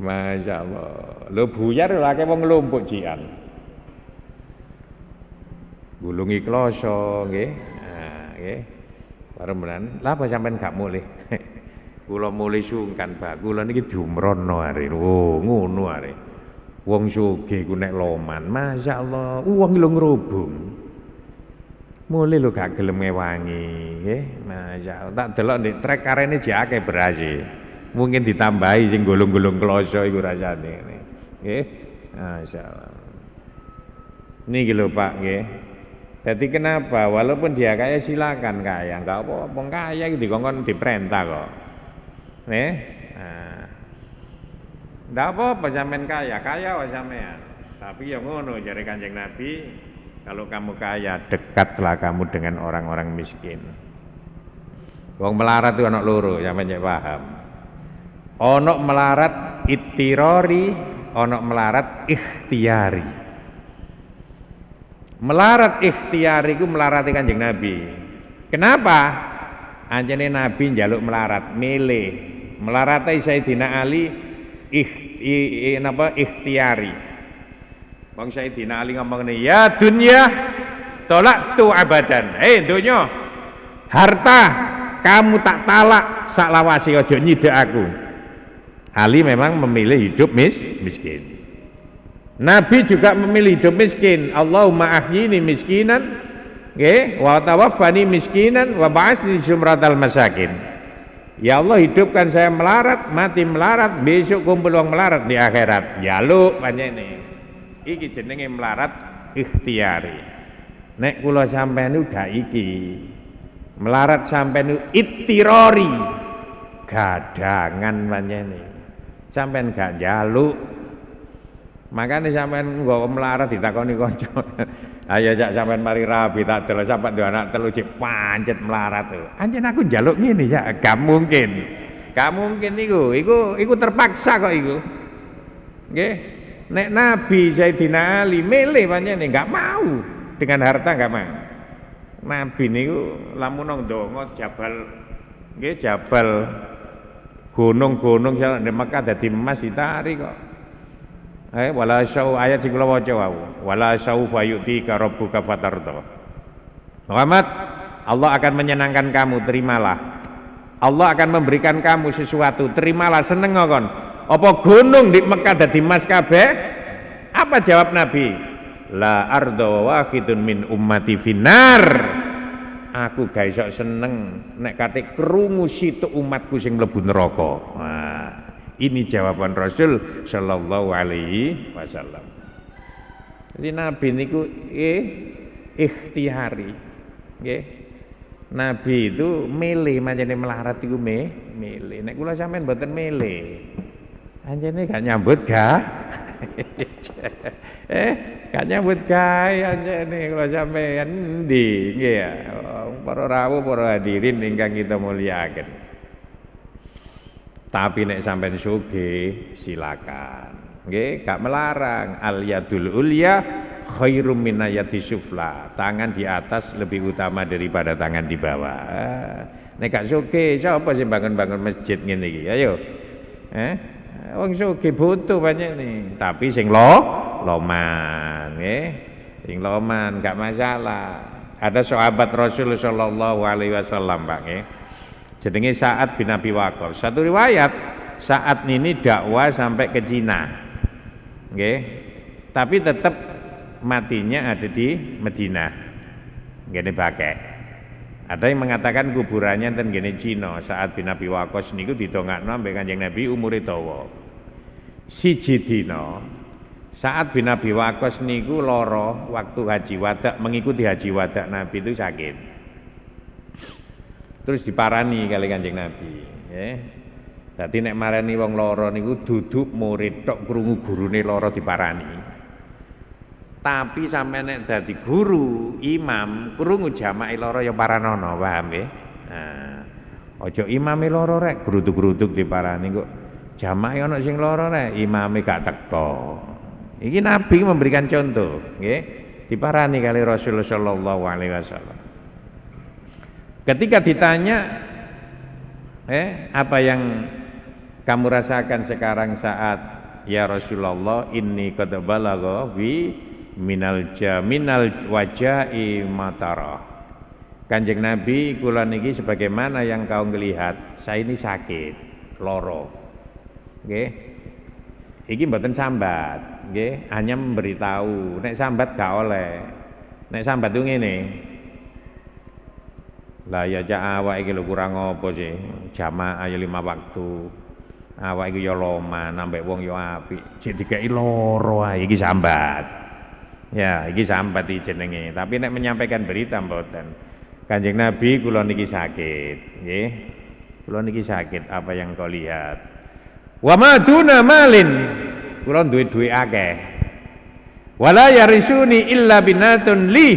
Masya Allah. Lho buyar lho akeh wong nglumpuk jian. Gulungi kloso nggih. Nah, nggih. Bareng-bareng. Lah apa sampean gak mulih? Kula mulih sungkan, Pak. Kula niki diumrono are. Oh, ngono are. Wong sugih ku nek loman, masyaallah, wong lho ngrubung. Mulai lho gak gelem ngewangi, nggih. Masyaallah, tak delok ndek trek karene jake beras. Mungkin ditambahi sing golong-golong kloso iku rasane. Nggih. Masyaallah. Niki lho Pak, nggih. Jadi kenapa? Walaupun dia kaya silakan kaya, enggak apa-apa, kaya iki dikongkon diperintah kok. Nih. Nah. Enggak apa-apa sampean kaya wae sampean. Tapi ya ngono jare Kanjeng Nabi, kalau kamu kaya, dekatlah kamu dengan orang-orang miskin. Wong melarat itu ana loro, sampeyan cek paham. Ana melarat ittirori, ana melarat ikhtiari. Melarat ikhtiari ku melarati Kanjeng Nabi. Kenapa? Anjene Nabi njaluk melarat, milih. Melarati Sayyidina Ali ikhtiari. Wong Sayyidina Ali ngomong ngene, "Ya dunya, tolak tu abadan." Dunya, harta kamu tak talak sak lawase aja nyidek aku. Ali memang memilih hidup miskin. Nabi juga memilih hidup miskin. Allahumma ahyini miskinan, nggih, wa tawaffani miskinan wa ba'atsni jumratal masakin. Ya Allah, hidupkan saya melarat, mati melarat, besok kumpul wong melarat di akhirat. Jaluk panjene. Iki jenenge melarat ikhtiari. Nek kula sampean niku gak iki. Melarat sampean niku ittirori. Gadangan panjene. Sampean gak jaluk. Makanya sampean nggawa melarat ditakoni kanca. Ayo jak sampean mari rabi tak delok sampean duwe anak telu cek pancet melarat tuh. Anjen aku njaluk ngene ya, gak mungkin. Gak mungkin iku terpaksa kok iku. Nggih. Nek Nabi Sayyidina Ali milih pancene gak mau dengan harta gak mau. Nabi niku lamun nang ndonga jabal nggih jabal gunung-gunung di Mekah dadi emas ditari kok. Wala syau ayat sing kula waca wau. Wala syaufa yu'tika rabbuka fatarda. Muhammad, Allah akan menyenangkan kamu, terimalah. Allah akan memberikan kamu sesuatu, terimalah, seneng kon. Apa gunung di Mekah dadi emas kabeh? Apa jawab Nabi? La arda wahidun min ummati finnar. Aku ga iso seneng nek kate krungu situk umatku sing mlebu neraka. Nah, ini jawaban Rasul sallallahu alaihi wasallam. Jadi Nabi niku ikhtiari. Nggih. Nabi itu milih manjane melarat iku milih. Nek kula sampean mboten milih. Anjene gak nyambut gak nyambut gawe anjene kula sampean endi nggih ya. Para rawuh para hadirin ingkang kita mulyakaken. Tapi nek sampean sugih silakan. Nggih, gak melarang. Al yadul ulya khairum minayati sufla. Tangan di atas lebih utama daripada tangan di bawah. Nek gak sugih, sapa sing bangun-bangun masjid ngene iki? Ayo. Wong sugih butuh banyak nih. Tapi sing loman, nggih. Sing loman gak masalah. Ada sahabat Rasul sallallahu alaihi wasallam, Pak, nggih. Jenenge Sa'ad bin Abi Waqqas. Satu riwayat Sa'ad ini dakwah sampai ke Cina. Nggih. Tapi tetap matinya ada di Madinah. Ngene bake. Ada yang mengatakan kuburannya ten ngene Cina. Sa'ad bin Abi Waqqas niku didongakno ambek Kanjeng Nabi umure dawa. Siji dina Sa'ad bin Abi Waqqas niku lara waktu haji wada, mengikuti haji wada Nabi itu sakit. Terus diparani kali Kanjeng Nabi, nggih. Dadi nek marani wong lara niku duduk murid tok krungu gurune lara diparani. Tapi sampe nek dadi guru, imam, krungu jamaah lara ya paranono, paham nggih? Nah, aja imame lara rek gruduk-gruduk diparani kok. Jamaah ana sing lara rek, imame gak teko. Iki Nabi memberikan contoh, nggih. Diparani kali Rasulullah sallallahu alaihi wasallam. Ketika ditanya, apa yang kamu rasakan sekarang saat ya Rasulullah inni qad balagha bi minal wajai matara. Kanjeng Nabi kula niki sebagaimana yang kau ngelihat, saya ini sakit, loro. Nggih. Iki mboten sambat, nggih, hanya memberitahu. Nek sambat gak oleh. Nek sambat itu ngene. Lah ya cak awak iki lho kurang apa sih? Jamaah ya 5 waktu. Awak iki ya loman, ambek wong ya apik. Jek dikeki loro ae iki sambat. Ya, iki sambat iki jenenge. Tapi nek menyampaikan berita mboten. Kanjeng Nabi kula niki sakit, nggih. Kula niki sakit apa yang kau lihat. Wa maduna malin, kula duwe duwe akeh. Wala yarisuni illa binatun li.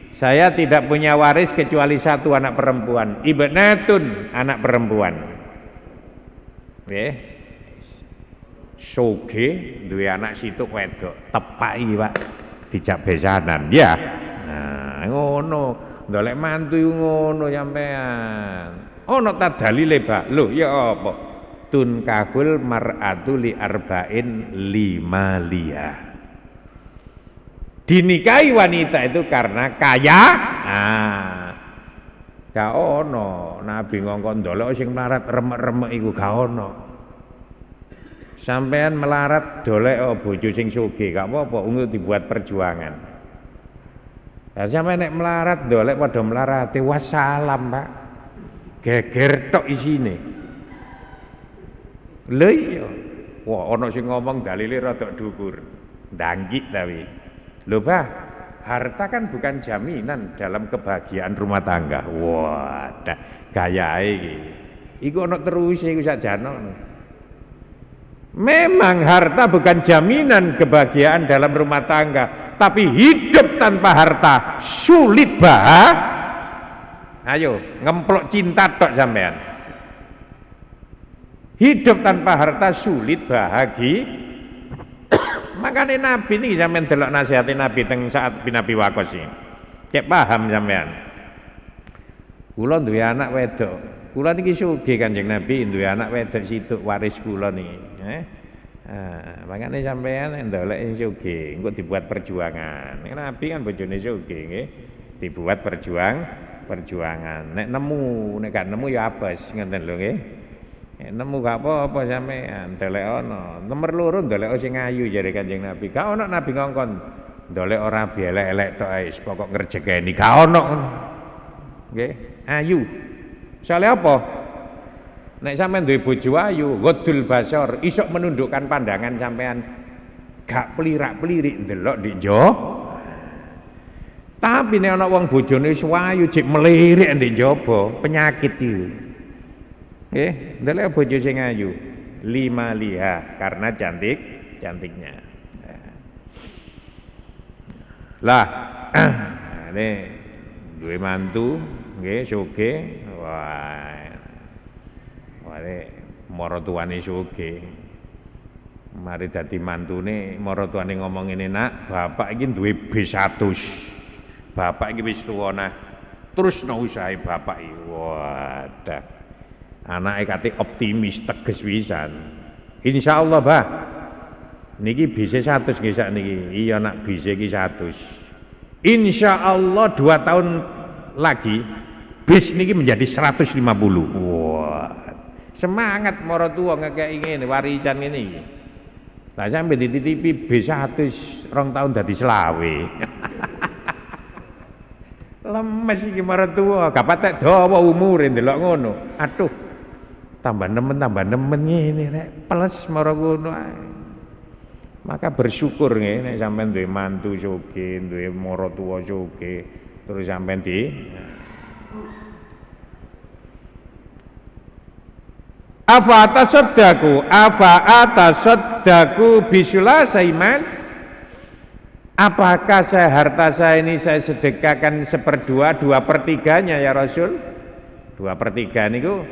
Saya tidak punya waris kecuali satu anak perempuan. Ibnatun, anak perempuan. Nggih. Soge duwe anak situk wedok, tepak iki, Pak. Dijak besanan. Ya. Nah, ngono. Ndolek mantu ngono sampean. Ono ta dalile, Pak? Lho, ya apa? Tun kahul mar'atu li arba'in lima liya. Dinikahi wanita itu karena kaya. Gak ono Nabi ngongkon ndolek sing melarat remek-remek iku gak ono. Sampean melarat dolek bojo sing sugih gak apa-apa untuk dibuat perjuangan. Lah sampean nek melarat dolek padha melarate wassalam, Pak. Geger tok isine. Lho iya. Wah, ana sing ngomong dalile rada dhuwur. Ndanggik tapi. Lho, Bah, harta kan bukan jaminan dalam kebahagiaan rumah tangga. Wah, gayae iki. Iku ana terus iku sakjane. Memang harta bukan jaminan kebahagiaan dalam rumah tangga, tapi hidup tanpa harta sulit, Bah. Ayo, ngemplok cinta tok sampean. Hidup tanpa harta sulit bahagia. Makanya Nabi ini sampean delok nasihatin Nabi teng saat Nabi Waqqas iki. Cek paham sampean. Kula duwe anak wedok. Kula niki sugih Kanjeng Nabi duwe anak wedok situk waris kula niki. Makanya sampean ndolek sing sugih, engko dibuat perjuangan. Nek Nabi kan bojone sugih nggih, dibuat perjuangan. Nek nemu, nek gak nemu ya apes ngoten lho nggih. Nemu gak apa-apa sampean, ndelek ana. Nomor loro ndelek sing ayu jare Kanjeng Nabi. Gak ono Nabi ngongkon ndelek ora bielek-elek tok ae, pokok ngrejekeni. Gak ono ngono. Nggih, ayu. Soale apa? Nek sampean duwe bojo ayu, ghadul basar, iso menundukkan pandangan sampean. Gak plirak-plirik ndelok dik njo. Tapi nek ana wong bojone wis ayu jek melirik ndek njaba, penyakit iki. Ndelok bojo sing ayu, lima liha karena cantiknya. Lah, ini duwe mantu, nggih sugih, wah maratuwane sugih. Mari dadi mantune, maratuwane ngomong ngene, "Nak, bapak iki duwe B100. Bapak iki wis tuwa nah. Terusno usaha bapak iki." Wadah. Anake kate optimis teges pisan. Insyaallah, Bah. Niki bise 100 nggih sakniki. Iya nak bise iki 100. Insyaallah 2 tahun lagi bis niki menjadi 150. Wah. Semangat maratuwa ngekeki ngene warisan ngene iki. Lah sampe dititipi bis 100 2 tahun dadi selawe. Lemes iki maratuwa, gak patek dawa umure ndelok ngono. Aduh. Tambah nemen ngene rek, peles mara ngono ae. Maka bersyukur nggih nek sampean duwe mantu sugih, duwe maratuwa sugih, terus sampean afa atasaddaqu bisulasaiman. Apakah harta saya ini saya sedekahkan 1/2, 2/3-nya ya Rasul? 2/3 niku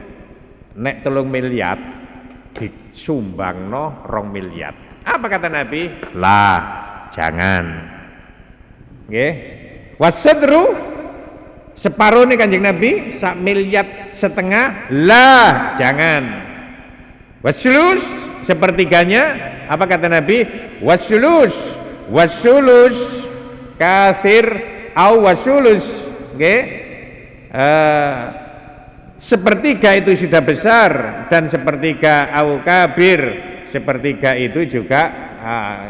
nek 3 miliar disumbangno 2 miliar. Apa kata Nabi? Lah, jangan. Nggih. Wasadru separuh nih Kanjeng Nabi 1,5 miliar. Lah, jangan. Wasulus 1/3-nya apa kata Nabi? Wasulus kafir au wasulus. Nggih. 1/3 itu sudah besar dan 1/3 au kabir, sepertiga itu juga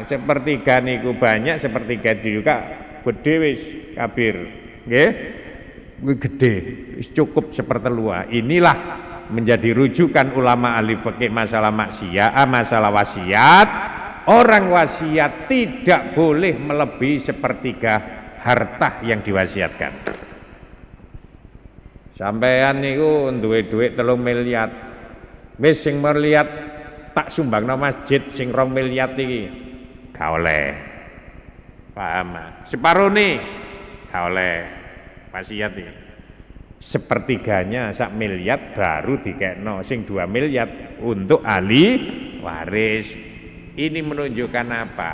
sepertiga niku banyak, sepertiga itu juga gede wis kabir. Nggih. Kuwi gede, wis cukup sepertelua. Inilah menjadi rujukan ulama ahli fikih masalah maksiat, masalah wasiat. Orang wasiat tidak boleh melebihi sepertiga harta yang diwasiatkan. Sampean niku duwe dhuwit 3 miliar. Wis sing miliar tak sumbangno masjid sing 2 miliar iki. Gak oleh. Paham? Separone gak oleh. Wasiat iki. Sepertiganya 1 miliar baru dikekno, sing 2 miliar untuk ahli waris. Ini menunjukkan apa?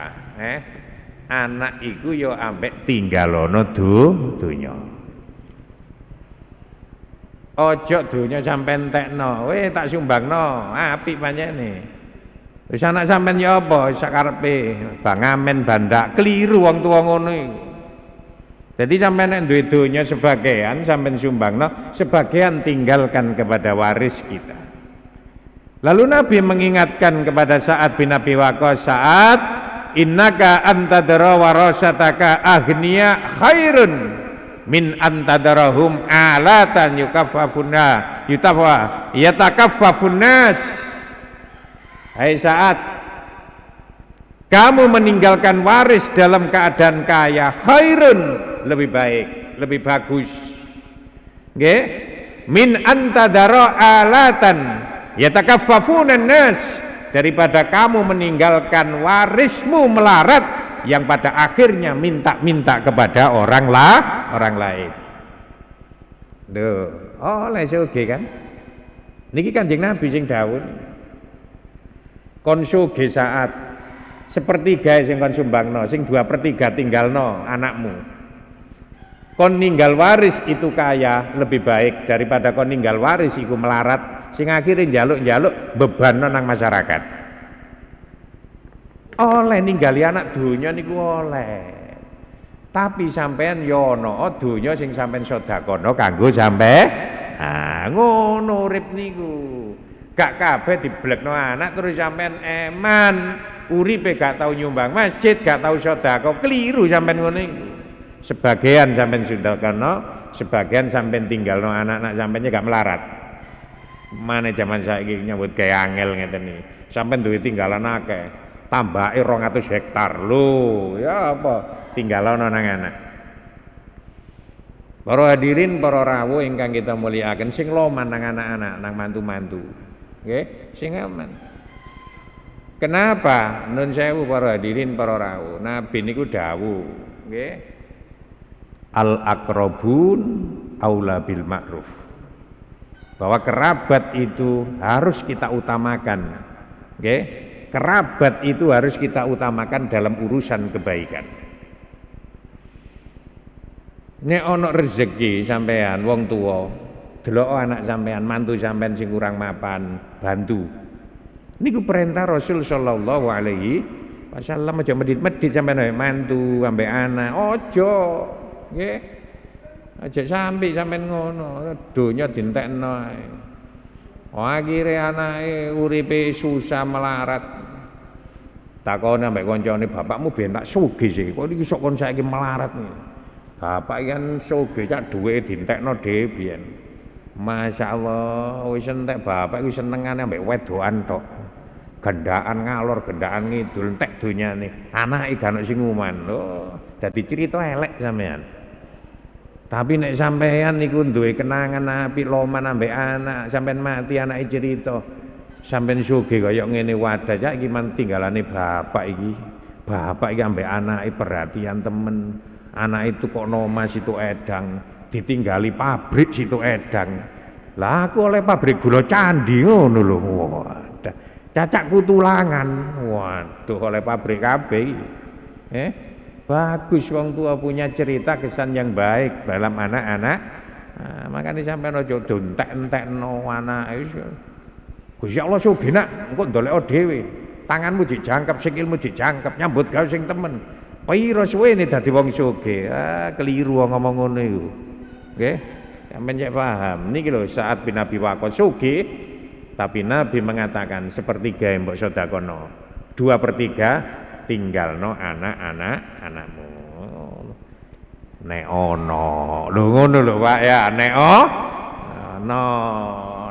Anak iku yo ambek tinggalono dunya. Ojo dunya sampean entekno, tak sumbangno, apik pancene. Wis anak sampean ya apa sakarepe, bangamen bandak, keliru wong tuwa ngono iku. Jadi sampean nek duwe donya sebagian sampean sumbangno, sebagian tinggalkan kepada waris kita. Lalu Nabi mengingatkan kepada Sa'ad bin Abi Waqqas, Sa'ad, innaka antadra warasataka aghniya khairun min antadarahum alatan yatakaffafun nas. Hai Sa'ad, kamu meninggalkan waris dalam keadaan kaya, khairun, lebih baik, lebih bagus. Nggih? Min antadara alatan yatakaffafunan nas, daripada kamu meninggalkan warismu melarat yang pada akhirnya minta-minta kepada orang lain. Lho, oleh sugih kan? Niki Kanjeng Nabi sing dawuh. Kon sugih Saat sepertiga sing kon sumbangno, sing 2/3 tinggalno anakmu. Kon ninggal waris itu kaya lebih baik daripada kon ninggal waris iku melarat sing akhirnya njaluk-njaluk bebanno nang masyarakat. Oleh ninggali anak donya niku oleh. Tapi sampean yo ana donya sing sampean sedekahno kanggo ngono urip niku. Gak kabeh diblekno anak terus sampean eman, uripe gak tau nyumbang masjid, gak tau sedekah, keliru sampean ngono iku. Sebagian sampean sedekahno, sebagian sampean tinggalno anak-anak sampean gak melarat. Mane zaman saiki nyambut gawe angel ngeten iki. Sampeyan duwe tinggalan akeh, tambake 200 hektar. Lho, ya apa? Tinggalana nang anak. Para hadirin, para rawuh ingkang kita mulyakaken, sing loman nang anak-anak, nang mantu-mantu. Nggih, sing aman. Kenapa? Nun sewu para hadirin, para rawuh. Nabi niku dawuh, nggih. Al-aqrabun aula bil ma'ruf. Bahwa kerabat itu harus kita utamakan. Okay? Kerabat itu harus kita utamakan dalam urusan kebaikan. Nek ana rezeki sampean wong tua, delok anak sampean, mantu sampean sing kurang mapan, bantu. Niku perintah Rasul sallallahu alaihi wasallam, aja medhit-medhit sampean mantu ambek anak. Ojo, nggih. Aja sampai sampean ngono, donya dientekno ae. Akhire anake uripe susah melarat. Takone ambek kancane, bapakmu ben tak sugih sih. Kok iki sok kon saiki melarat nih. Bapak kan sugih cak duwike dientekno dhewe biyen. Masyaallah, wis entek bapak iku senengane ambek wedokan tok. Gendaan ngalor, gendaan ngidul entek donyane. Anake gak ono sing nguman. Lho, dadi cerita elek sampean. Tapi nek sampean niku duwe kenangan apik loman ambek anak, sampean mati anake cerita, sampean sugih kaya ngene wadah cak iki man tinggalane bapak iki. Bapak iki ambek anake perhatian temen. Anak itu kok nomah situ edang, ditinggali pabrik situ edang. Lah aku oleh pabrik gula candi ngono lho. Wadah. Cacakku tulangan. Waduh oleh pabrik kabeh. Bagus wong tua punya cerita kesan yang baik dalam anak-anak. Nah, makanya sampai ojo entek-entekno anake. Gusti Allah sugih nak, engko ndolek dhewe. Tanganmu dijangkep, sikilmu dijangkep, nyambut gawe sing temen. Pira suwene dadi wong sugih. Keliru ngomong ngono iku. Nggih. Sampeyan cek paham. Niki lho Sa'ad bin Abi Waqqas sugih Tapi Nabi mengatakan sepertiga yang mbok sedekahno, 2/3 tinggalno anak-anakmu. Nek ono, lho ngono lho Pak ya, nek ono,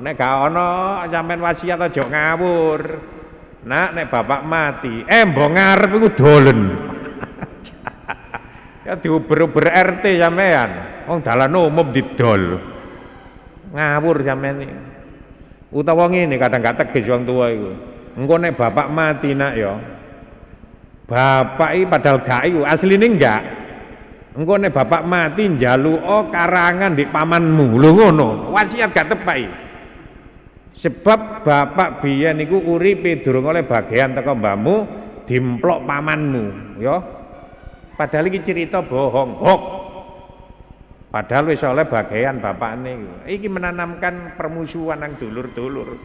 nek gak ono sampean wasiat aja ngawur. Nek bapak mati, mbok ngarep iku dolen. Ya diuber-uber RT sampean, wong dalan umum didol. Ngawur sampean iki. Utawa ngene kadang gak tegas wong tua iku. Engko nek bapak mati nak ya. Bapak iki padahal gak iku, asline enggak. Engko nek bapak mati njaluka karangan di pamanmu. Lho ngono, wasiat gak tepak iki. Sebab bapak biyen niku uripe durung oleh bagian teko mbahmu dimplok pamanmu, ya. Padahal iki cerita bohong, hoax. Padahal wis oleh bagian bapakne. Iki menanamkan permusuhan nang dulur-dulur.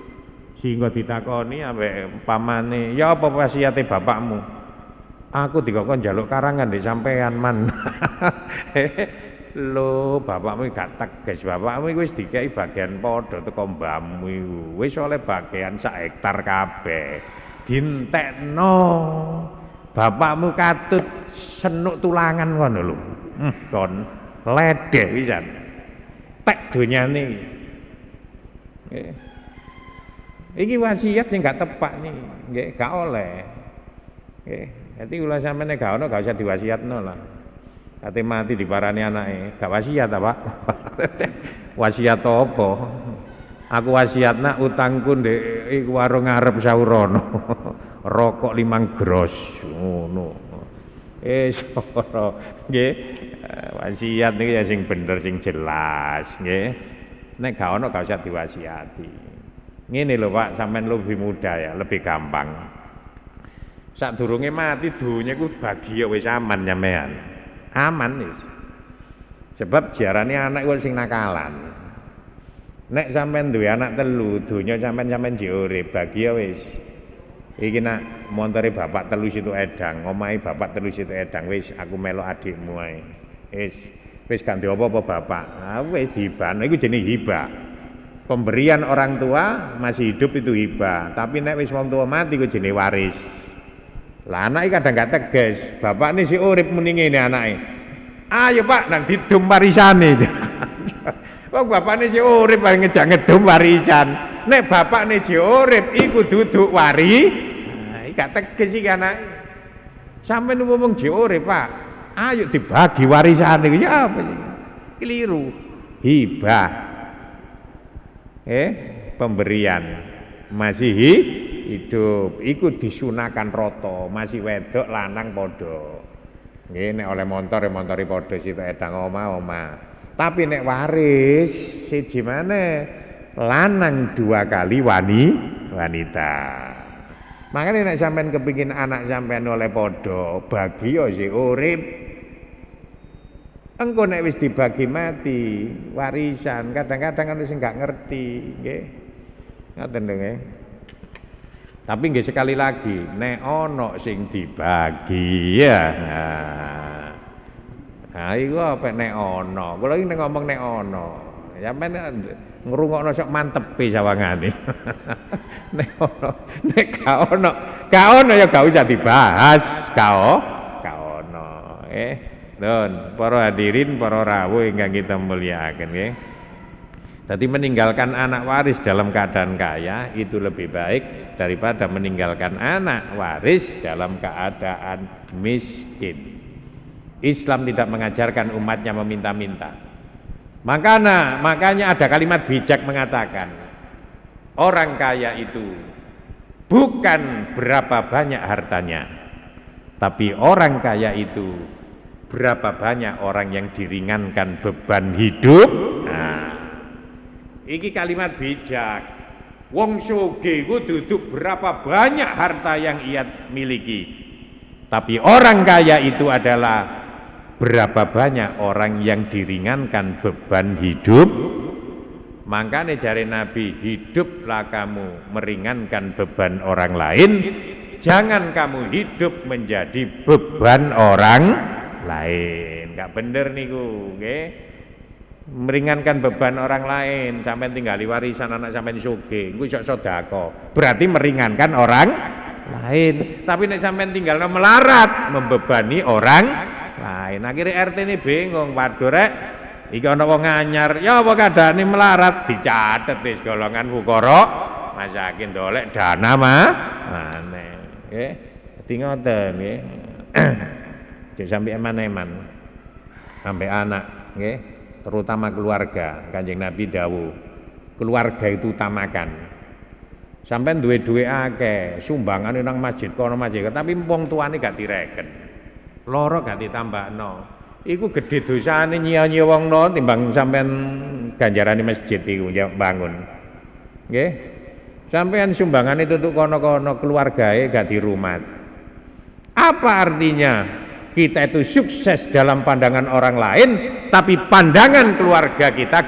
Sehingga ditakoni ambek pamane, "Ya apa wasiate bapakmu?" "Aku dikokon njaluk karangan di sampean man." Lho, bapakmu gak tegas, bapakmu wis dikei bagian padha teko mbahmu iku. Wis oleh bagian sak hektar kabeh. Dintekno. Bapakmu katut senuk tulangan ngono lho. Kon ledeh pisan. Tek donyane iki. Nggih. Iki wasiat sing gak tepak niki, nggih, gak oleh. Nggih. Dadi kula sampeyan nek gak ono gak usah diwasiatno lah. Kate mati diparani anake, gak wasiat ta, Pak? Wasiat apa? Aku wasiatna utangku ndek warung ngarep Saurono. Rokok 5 gros ngono. Ora nggih. Wasiat niki ya sing bener sing jelas nggih. Nek gak ono gak usah diwasiati. Ngene lho Pak, sampean lebih mudah ya, lebih gampang. Sadurunge mati donya ku bagi ya wis aman sampean. Aman wis. Sebab jarane anak iku sing nakalan. Nek sampean duwe anak telu, donya sampean jek urip, bagi ya wis. Iki nak montore bapak telu situ edang, omahe bapak telu situ edang, wis aku melok adikmu ae. Wis gak ndek apa-apa bapak. Ah wis dihibah, iku jenenge hibah. Pemberian orang tua masih hidup itu hibah, tapi nek wis wong tua mati iku jenenge waris. Lah anake kadang gak tegas, bapak ini si urip muni ngene anake. Ayo Pak nang didum warisane. Wong bapakne si urip paling ngejak ngedum warisan. Nek bapakne si urip iku duduk wari. Gak tegas iki anake. Sampeyan ngomong si urip Pak, ayo dibagi warisan iki ya apa iki? Keliru. Hibah. Pemberian masih hidup iku disunahkan roto, masih wedok lanang padha. Nggih nek oleh motor ya montore padha situ edang oma. Tapi nek waris siji maneh lanang 2 kali wanita. Makanya nek sampean kepingin anak sampean oleh padha, bagi ya si urip. Engko nek wis dibagi mati, warisan kadang-kadang ana sing gak ngerti, nggih. Ngoten lho nggih. Tapi nggih sekali lagi, nek ana sing dibagi ya. Nah, iku apa nek ana. Kula iki ngomong nek ana. Sampeyan ngrungokno sok mantepe sawangane. Nek ana, nek gak ana ya gak usah dibahas, gak ana. Nun, para hadirin, para rawuh ingkang kita mulyakaken nggih. Jadi meninggalkan anak waris dalam keadaan kaya itu lebih baik daripada meninggalkan anak waris dalam keadaan miskin. Islam tidak mengajarkan umatnya meminta-minta. Makanya ada kalimat bijak mengatakan, orang kaya itu bukan berapa banyak hartanya, tapi orang kaya itu berapa banyak orang yang diringankan beban hidup. Nah, iki kalimat bijak. Wong sugih ku duduk berapa banyak harta yang ia miliki, tapi orang kaya itu adalah berapa banyak orang yang diringankan beban hidup. Makanya jare Nabi, hiduplah kamu meringankan beban orang lain, jangan kamu hidup menjadi beban orang lain. Gak bener niku, nggih. meringankan beban orang lain, sampai tinggali warisan anak sampai sugih, iku iso sedekah. Berarti meringankan orang lain. Tapi nek sampai tinggal melarat, membebani orang lain. Akhirnya RT ini bingung, waduh rek, iki ana wong anyar, ya apa kadane melarat, dicatet wis golongan fuqara, masakin dolek dana maneh. Nggih. Dadi ngoten nggih. Jadi sampai eman-eman. Sampai anak, nggih. Terutama keluarga. Kanjeng Nabi dawuh, keluarga itu utamakan. Sampai duwe-duwe akeh, sumbangan nang masjid kono masjid, tapi wong tuane gak direken. Loro gak ditambahno. Iku gede dosane nyia-nyia wong no timbang sampean ganjarane masjid iku bangun. Nggih. Sampean sumbangan itu untuk kono-kono keluargae gak dirumat. Apa artinya? Kita itu sukses dalam pandangan orang lain, tapi pandangan keluarga kita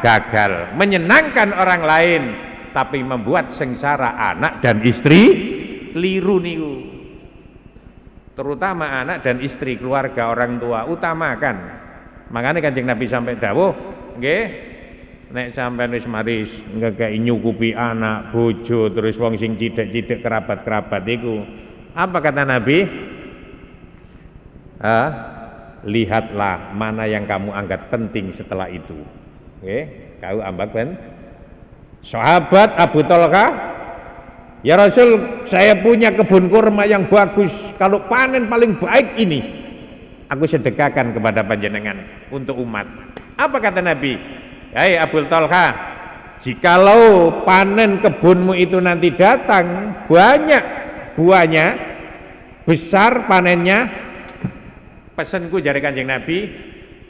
gagal. Menyenangkan orang lain, tapi membuat sengsara anak dan istri. Keliru niku. Terutama anak dan istri, keluarga orang tua utamakan. Makanya Kanjeng Nabi sampai dawuh, nggih, nek sampean wis maris ngekeki nyukupi anak, bojo, terus wong sing cidek-cidek kerabat-kerabat iku. Apa kata Nabi? Lihatlah mana yang kamu anggap penting setelah itu. Nggih, kau ambak ben. Sahabat Abu Thalqa, ya Rasul, saya punya kebun kurma yang bagus. Kalau panen paling baik ini, aku sedekahkan kepada panjenengan untuk umat. Apa kata Nabi? Hai Abu Thalqa, jikalau panen kebunmu itu nanti datang banyak buahnya, besar panennya, pesenku jare Kanjeng Nabi,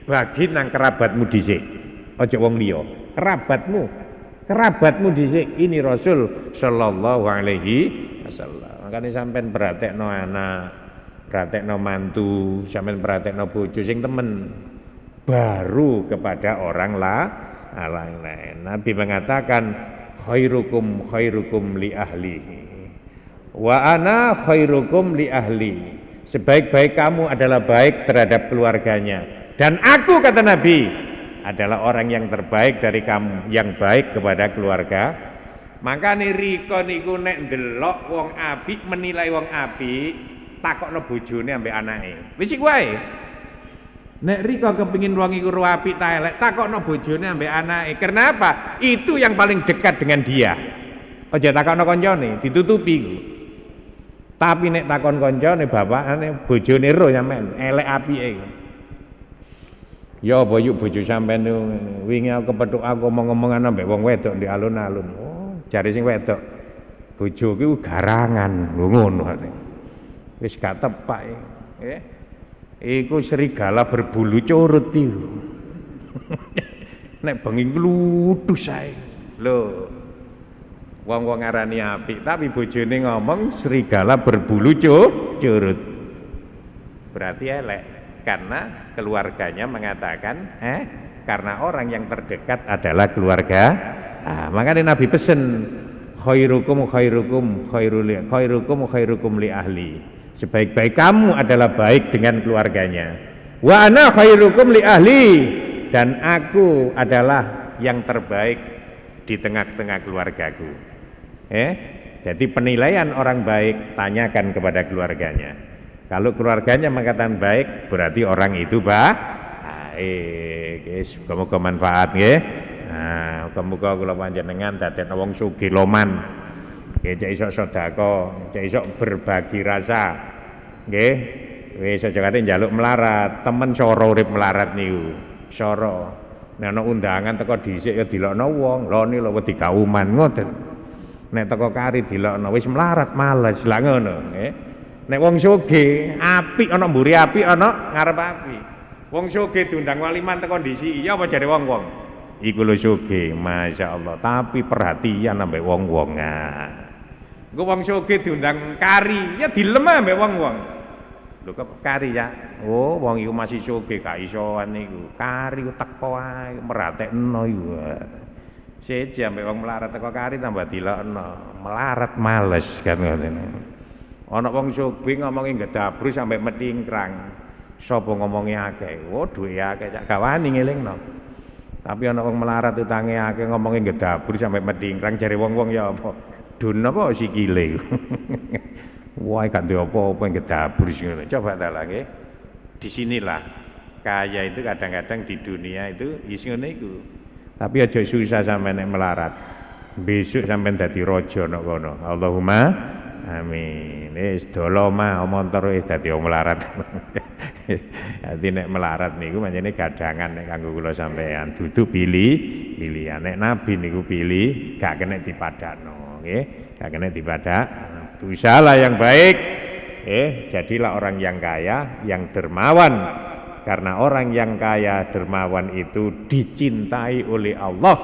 bagi nang kerabatmu dhisik. Aja wong liya. Kerabatmu dhisik. Ini Rasul sallallahu alaihi wasallam. Makane sampean pratekno anak, pratekno mantu, sampean pratekno bojo sing temen, baru kepada orang lain. Nabi mengatakan khairukum li ahlihi wa ana khairukum li ahli. Sebaik-baik kamu adalah baik terhadap keluarganya, dan aku, kata Nabi, adalah orang yang terbaik dari kamu, yang baik kepada keluarga. Makane riko niku nek ndelok wong apik, menilai wong apik, takokno bojone ambek anake. Wis iku wae. Nek riko kepengin wong iku apik ta elek, takokno bojone ambek anake. Kenapa? Itu yang paling dekat dengan dia. Aja takokno kancane, ditutupi iku. Tapi nek takon kancane bapakane bojone ro sampean elek apike. Ya apa yuk bojo sampean wingi aku kepethuk aku ngomong-ngomongan ambek wong wedok di alun-alun. Oh, jare sing wedok. Bojoku iku garangan, lho ngono ate. Wis gak tepak nggih. Iku serigala berbulu curut iku. Nek bengi ngluthus ae. Lho. Wong-wong ngarani apik, tapi bojone ngomong serigala berbulu curut. Berarti elek, karena keluarganya mengatakan, karena orang yang terdekat adalah keluarga. Makanya Nabi pesen, khairukum li ahli. Sebaik-baik kamu adalah baik dengan keluarganya. Wa ana khairukum li ahli, dan aku adalah yang terbaik di tengah-tengah keluargaku. Jadi penilaian orang baik tanyakan kepada keluarganya. Kalau keluarganya mengatakan baik, berarti orang itu baik. Semoga manfaat nggih. Nah, muga-muga kula panjenengan dadekno wong sugih loman. Nggih, cek iso sedekah, cek iso berbagi rasa. Nggih. Wis aja kate njaluk melarat, temen sora urip melarat niku. Sora. Nek ana undangan teko dhisik ya dilokno wong, lho lho wedi kauman ngoten. Nek teko kari dilokno wis melarat males lah ngono nggih. Nek wong sugih apik ana mburi apik ana ngarep apik. Wong sugih diundang waliman teko ndisi iya apa jare wong-wong. Iku lho sugih, masyaallah. Tapi perhatian ambek wong-wong. Engko wong sugih diundang kari ya dilem ambek wong-wong. Lho kok kari ya? Oh, wong iku masih sugih gak isoan niku. Kari teko ae meratekno iku. Seje ambek wong melarat teko kari tambah dilokno. Melarat males kan ngene. Ana wong sugih ngomongi ngedabrus sampe metingkrang. Sapa ngomongi akeh? Oh, duwe akeh cak gak wani ngelingno. Tapi ana wong melarat utange akeh ngomongin gedabur sampai medingkrang jare wong-wong ya apa? Dun apa sikile. Wah, gak duwe apa-apa gedabur ngono. Coba ta lah nggih. Disinilah kaya itu kadang-kadang di dunia itu is ngene iku. Tapi aja susah sampai nek melarat. Besok sampai dadi raja nek kono. Allahumma amin. Wis doloma montor wis dadi wong melarat. Dadi nek melarat niku pancene gadangan nek kanggo kula sampean dudu pilihan. Nek nabi niku pilih gak kena dipadakno, nggih. Gak kena dipadak. Usahalah yang baik. Jadilah orang yang kaya, yang dermawan. Karena orang yang kaya dermawan itu dicintai oleh Allah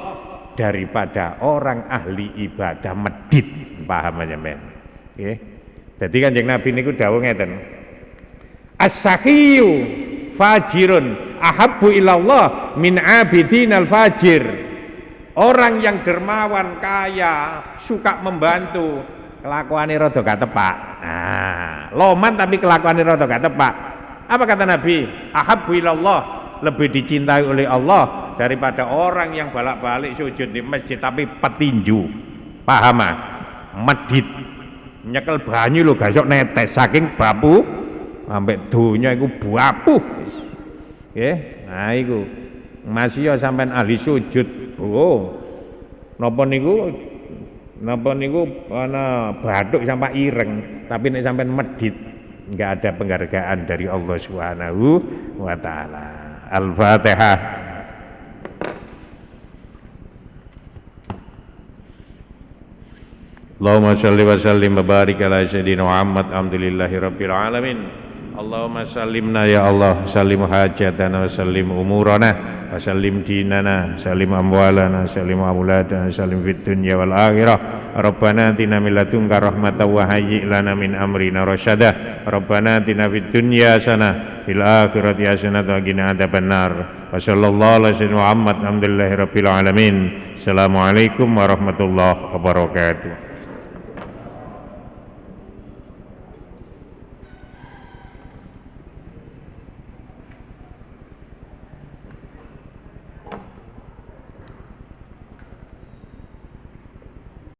daripada orang ahli ibadah medit. Paham aja men? Jadi Kanjeng Nabi niku dawuh ngeten. As-sakhiyu fajirun ahabbu ilallah min abidinal fajir. Orang yang dermawan, kaya, suka membantu, kelakuannya rada gak tepak. Loman tapi kelakuannya rada gak tepak. Apa kata Nabi? Ahabbu ilallah, lebih dicintai oleh Allah daripada orang yang balak-balik sujud di masjid tapi petinju. Paham ah? Medit. Nyekel banyu lho gak sok netes saking bapu sampai donya iku buapuh. Nggih. Nah iku. Masih ya sampean ahli sujud. Napa niku ana bathuk sampai ireng, tapi nek sampean medit enggak ada penghargaan dari Allah Subhanahu wa taala. Al-Fatihah. Allahumma shalli wa sallim wa barik ala sayyidina Muhammad alhamdulillahi rabbil alamin. Allahumma sallimna ya Allah, sallim hajatana wa sallim umurana wa sallim dinana, sallim amwalana, sallim auladana, sallim fid dunya wal akhirah. Rabbana atina min ladunka rahmatan wa hayyi' lana min amrina rasyada. Rabbana atina fid dunya hasanah fil akhirati hasanah wa qina adzabannar. Wa sallallahu ala sayyidina Muhammad alhamdulillahi rabbil alamin. Assalamualaikum warahmatullahi wabarakatuh.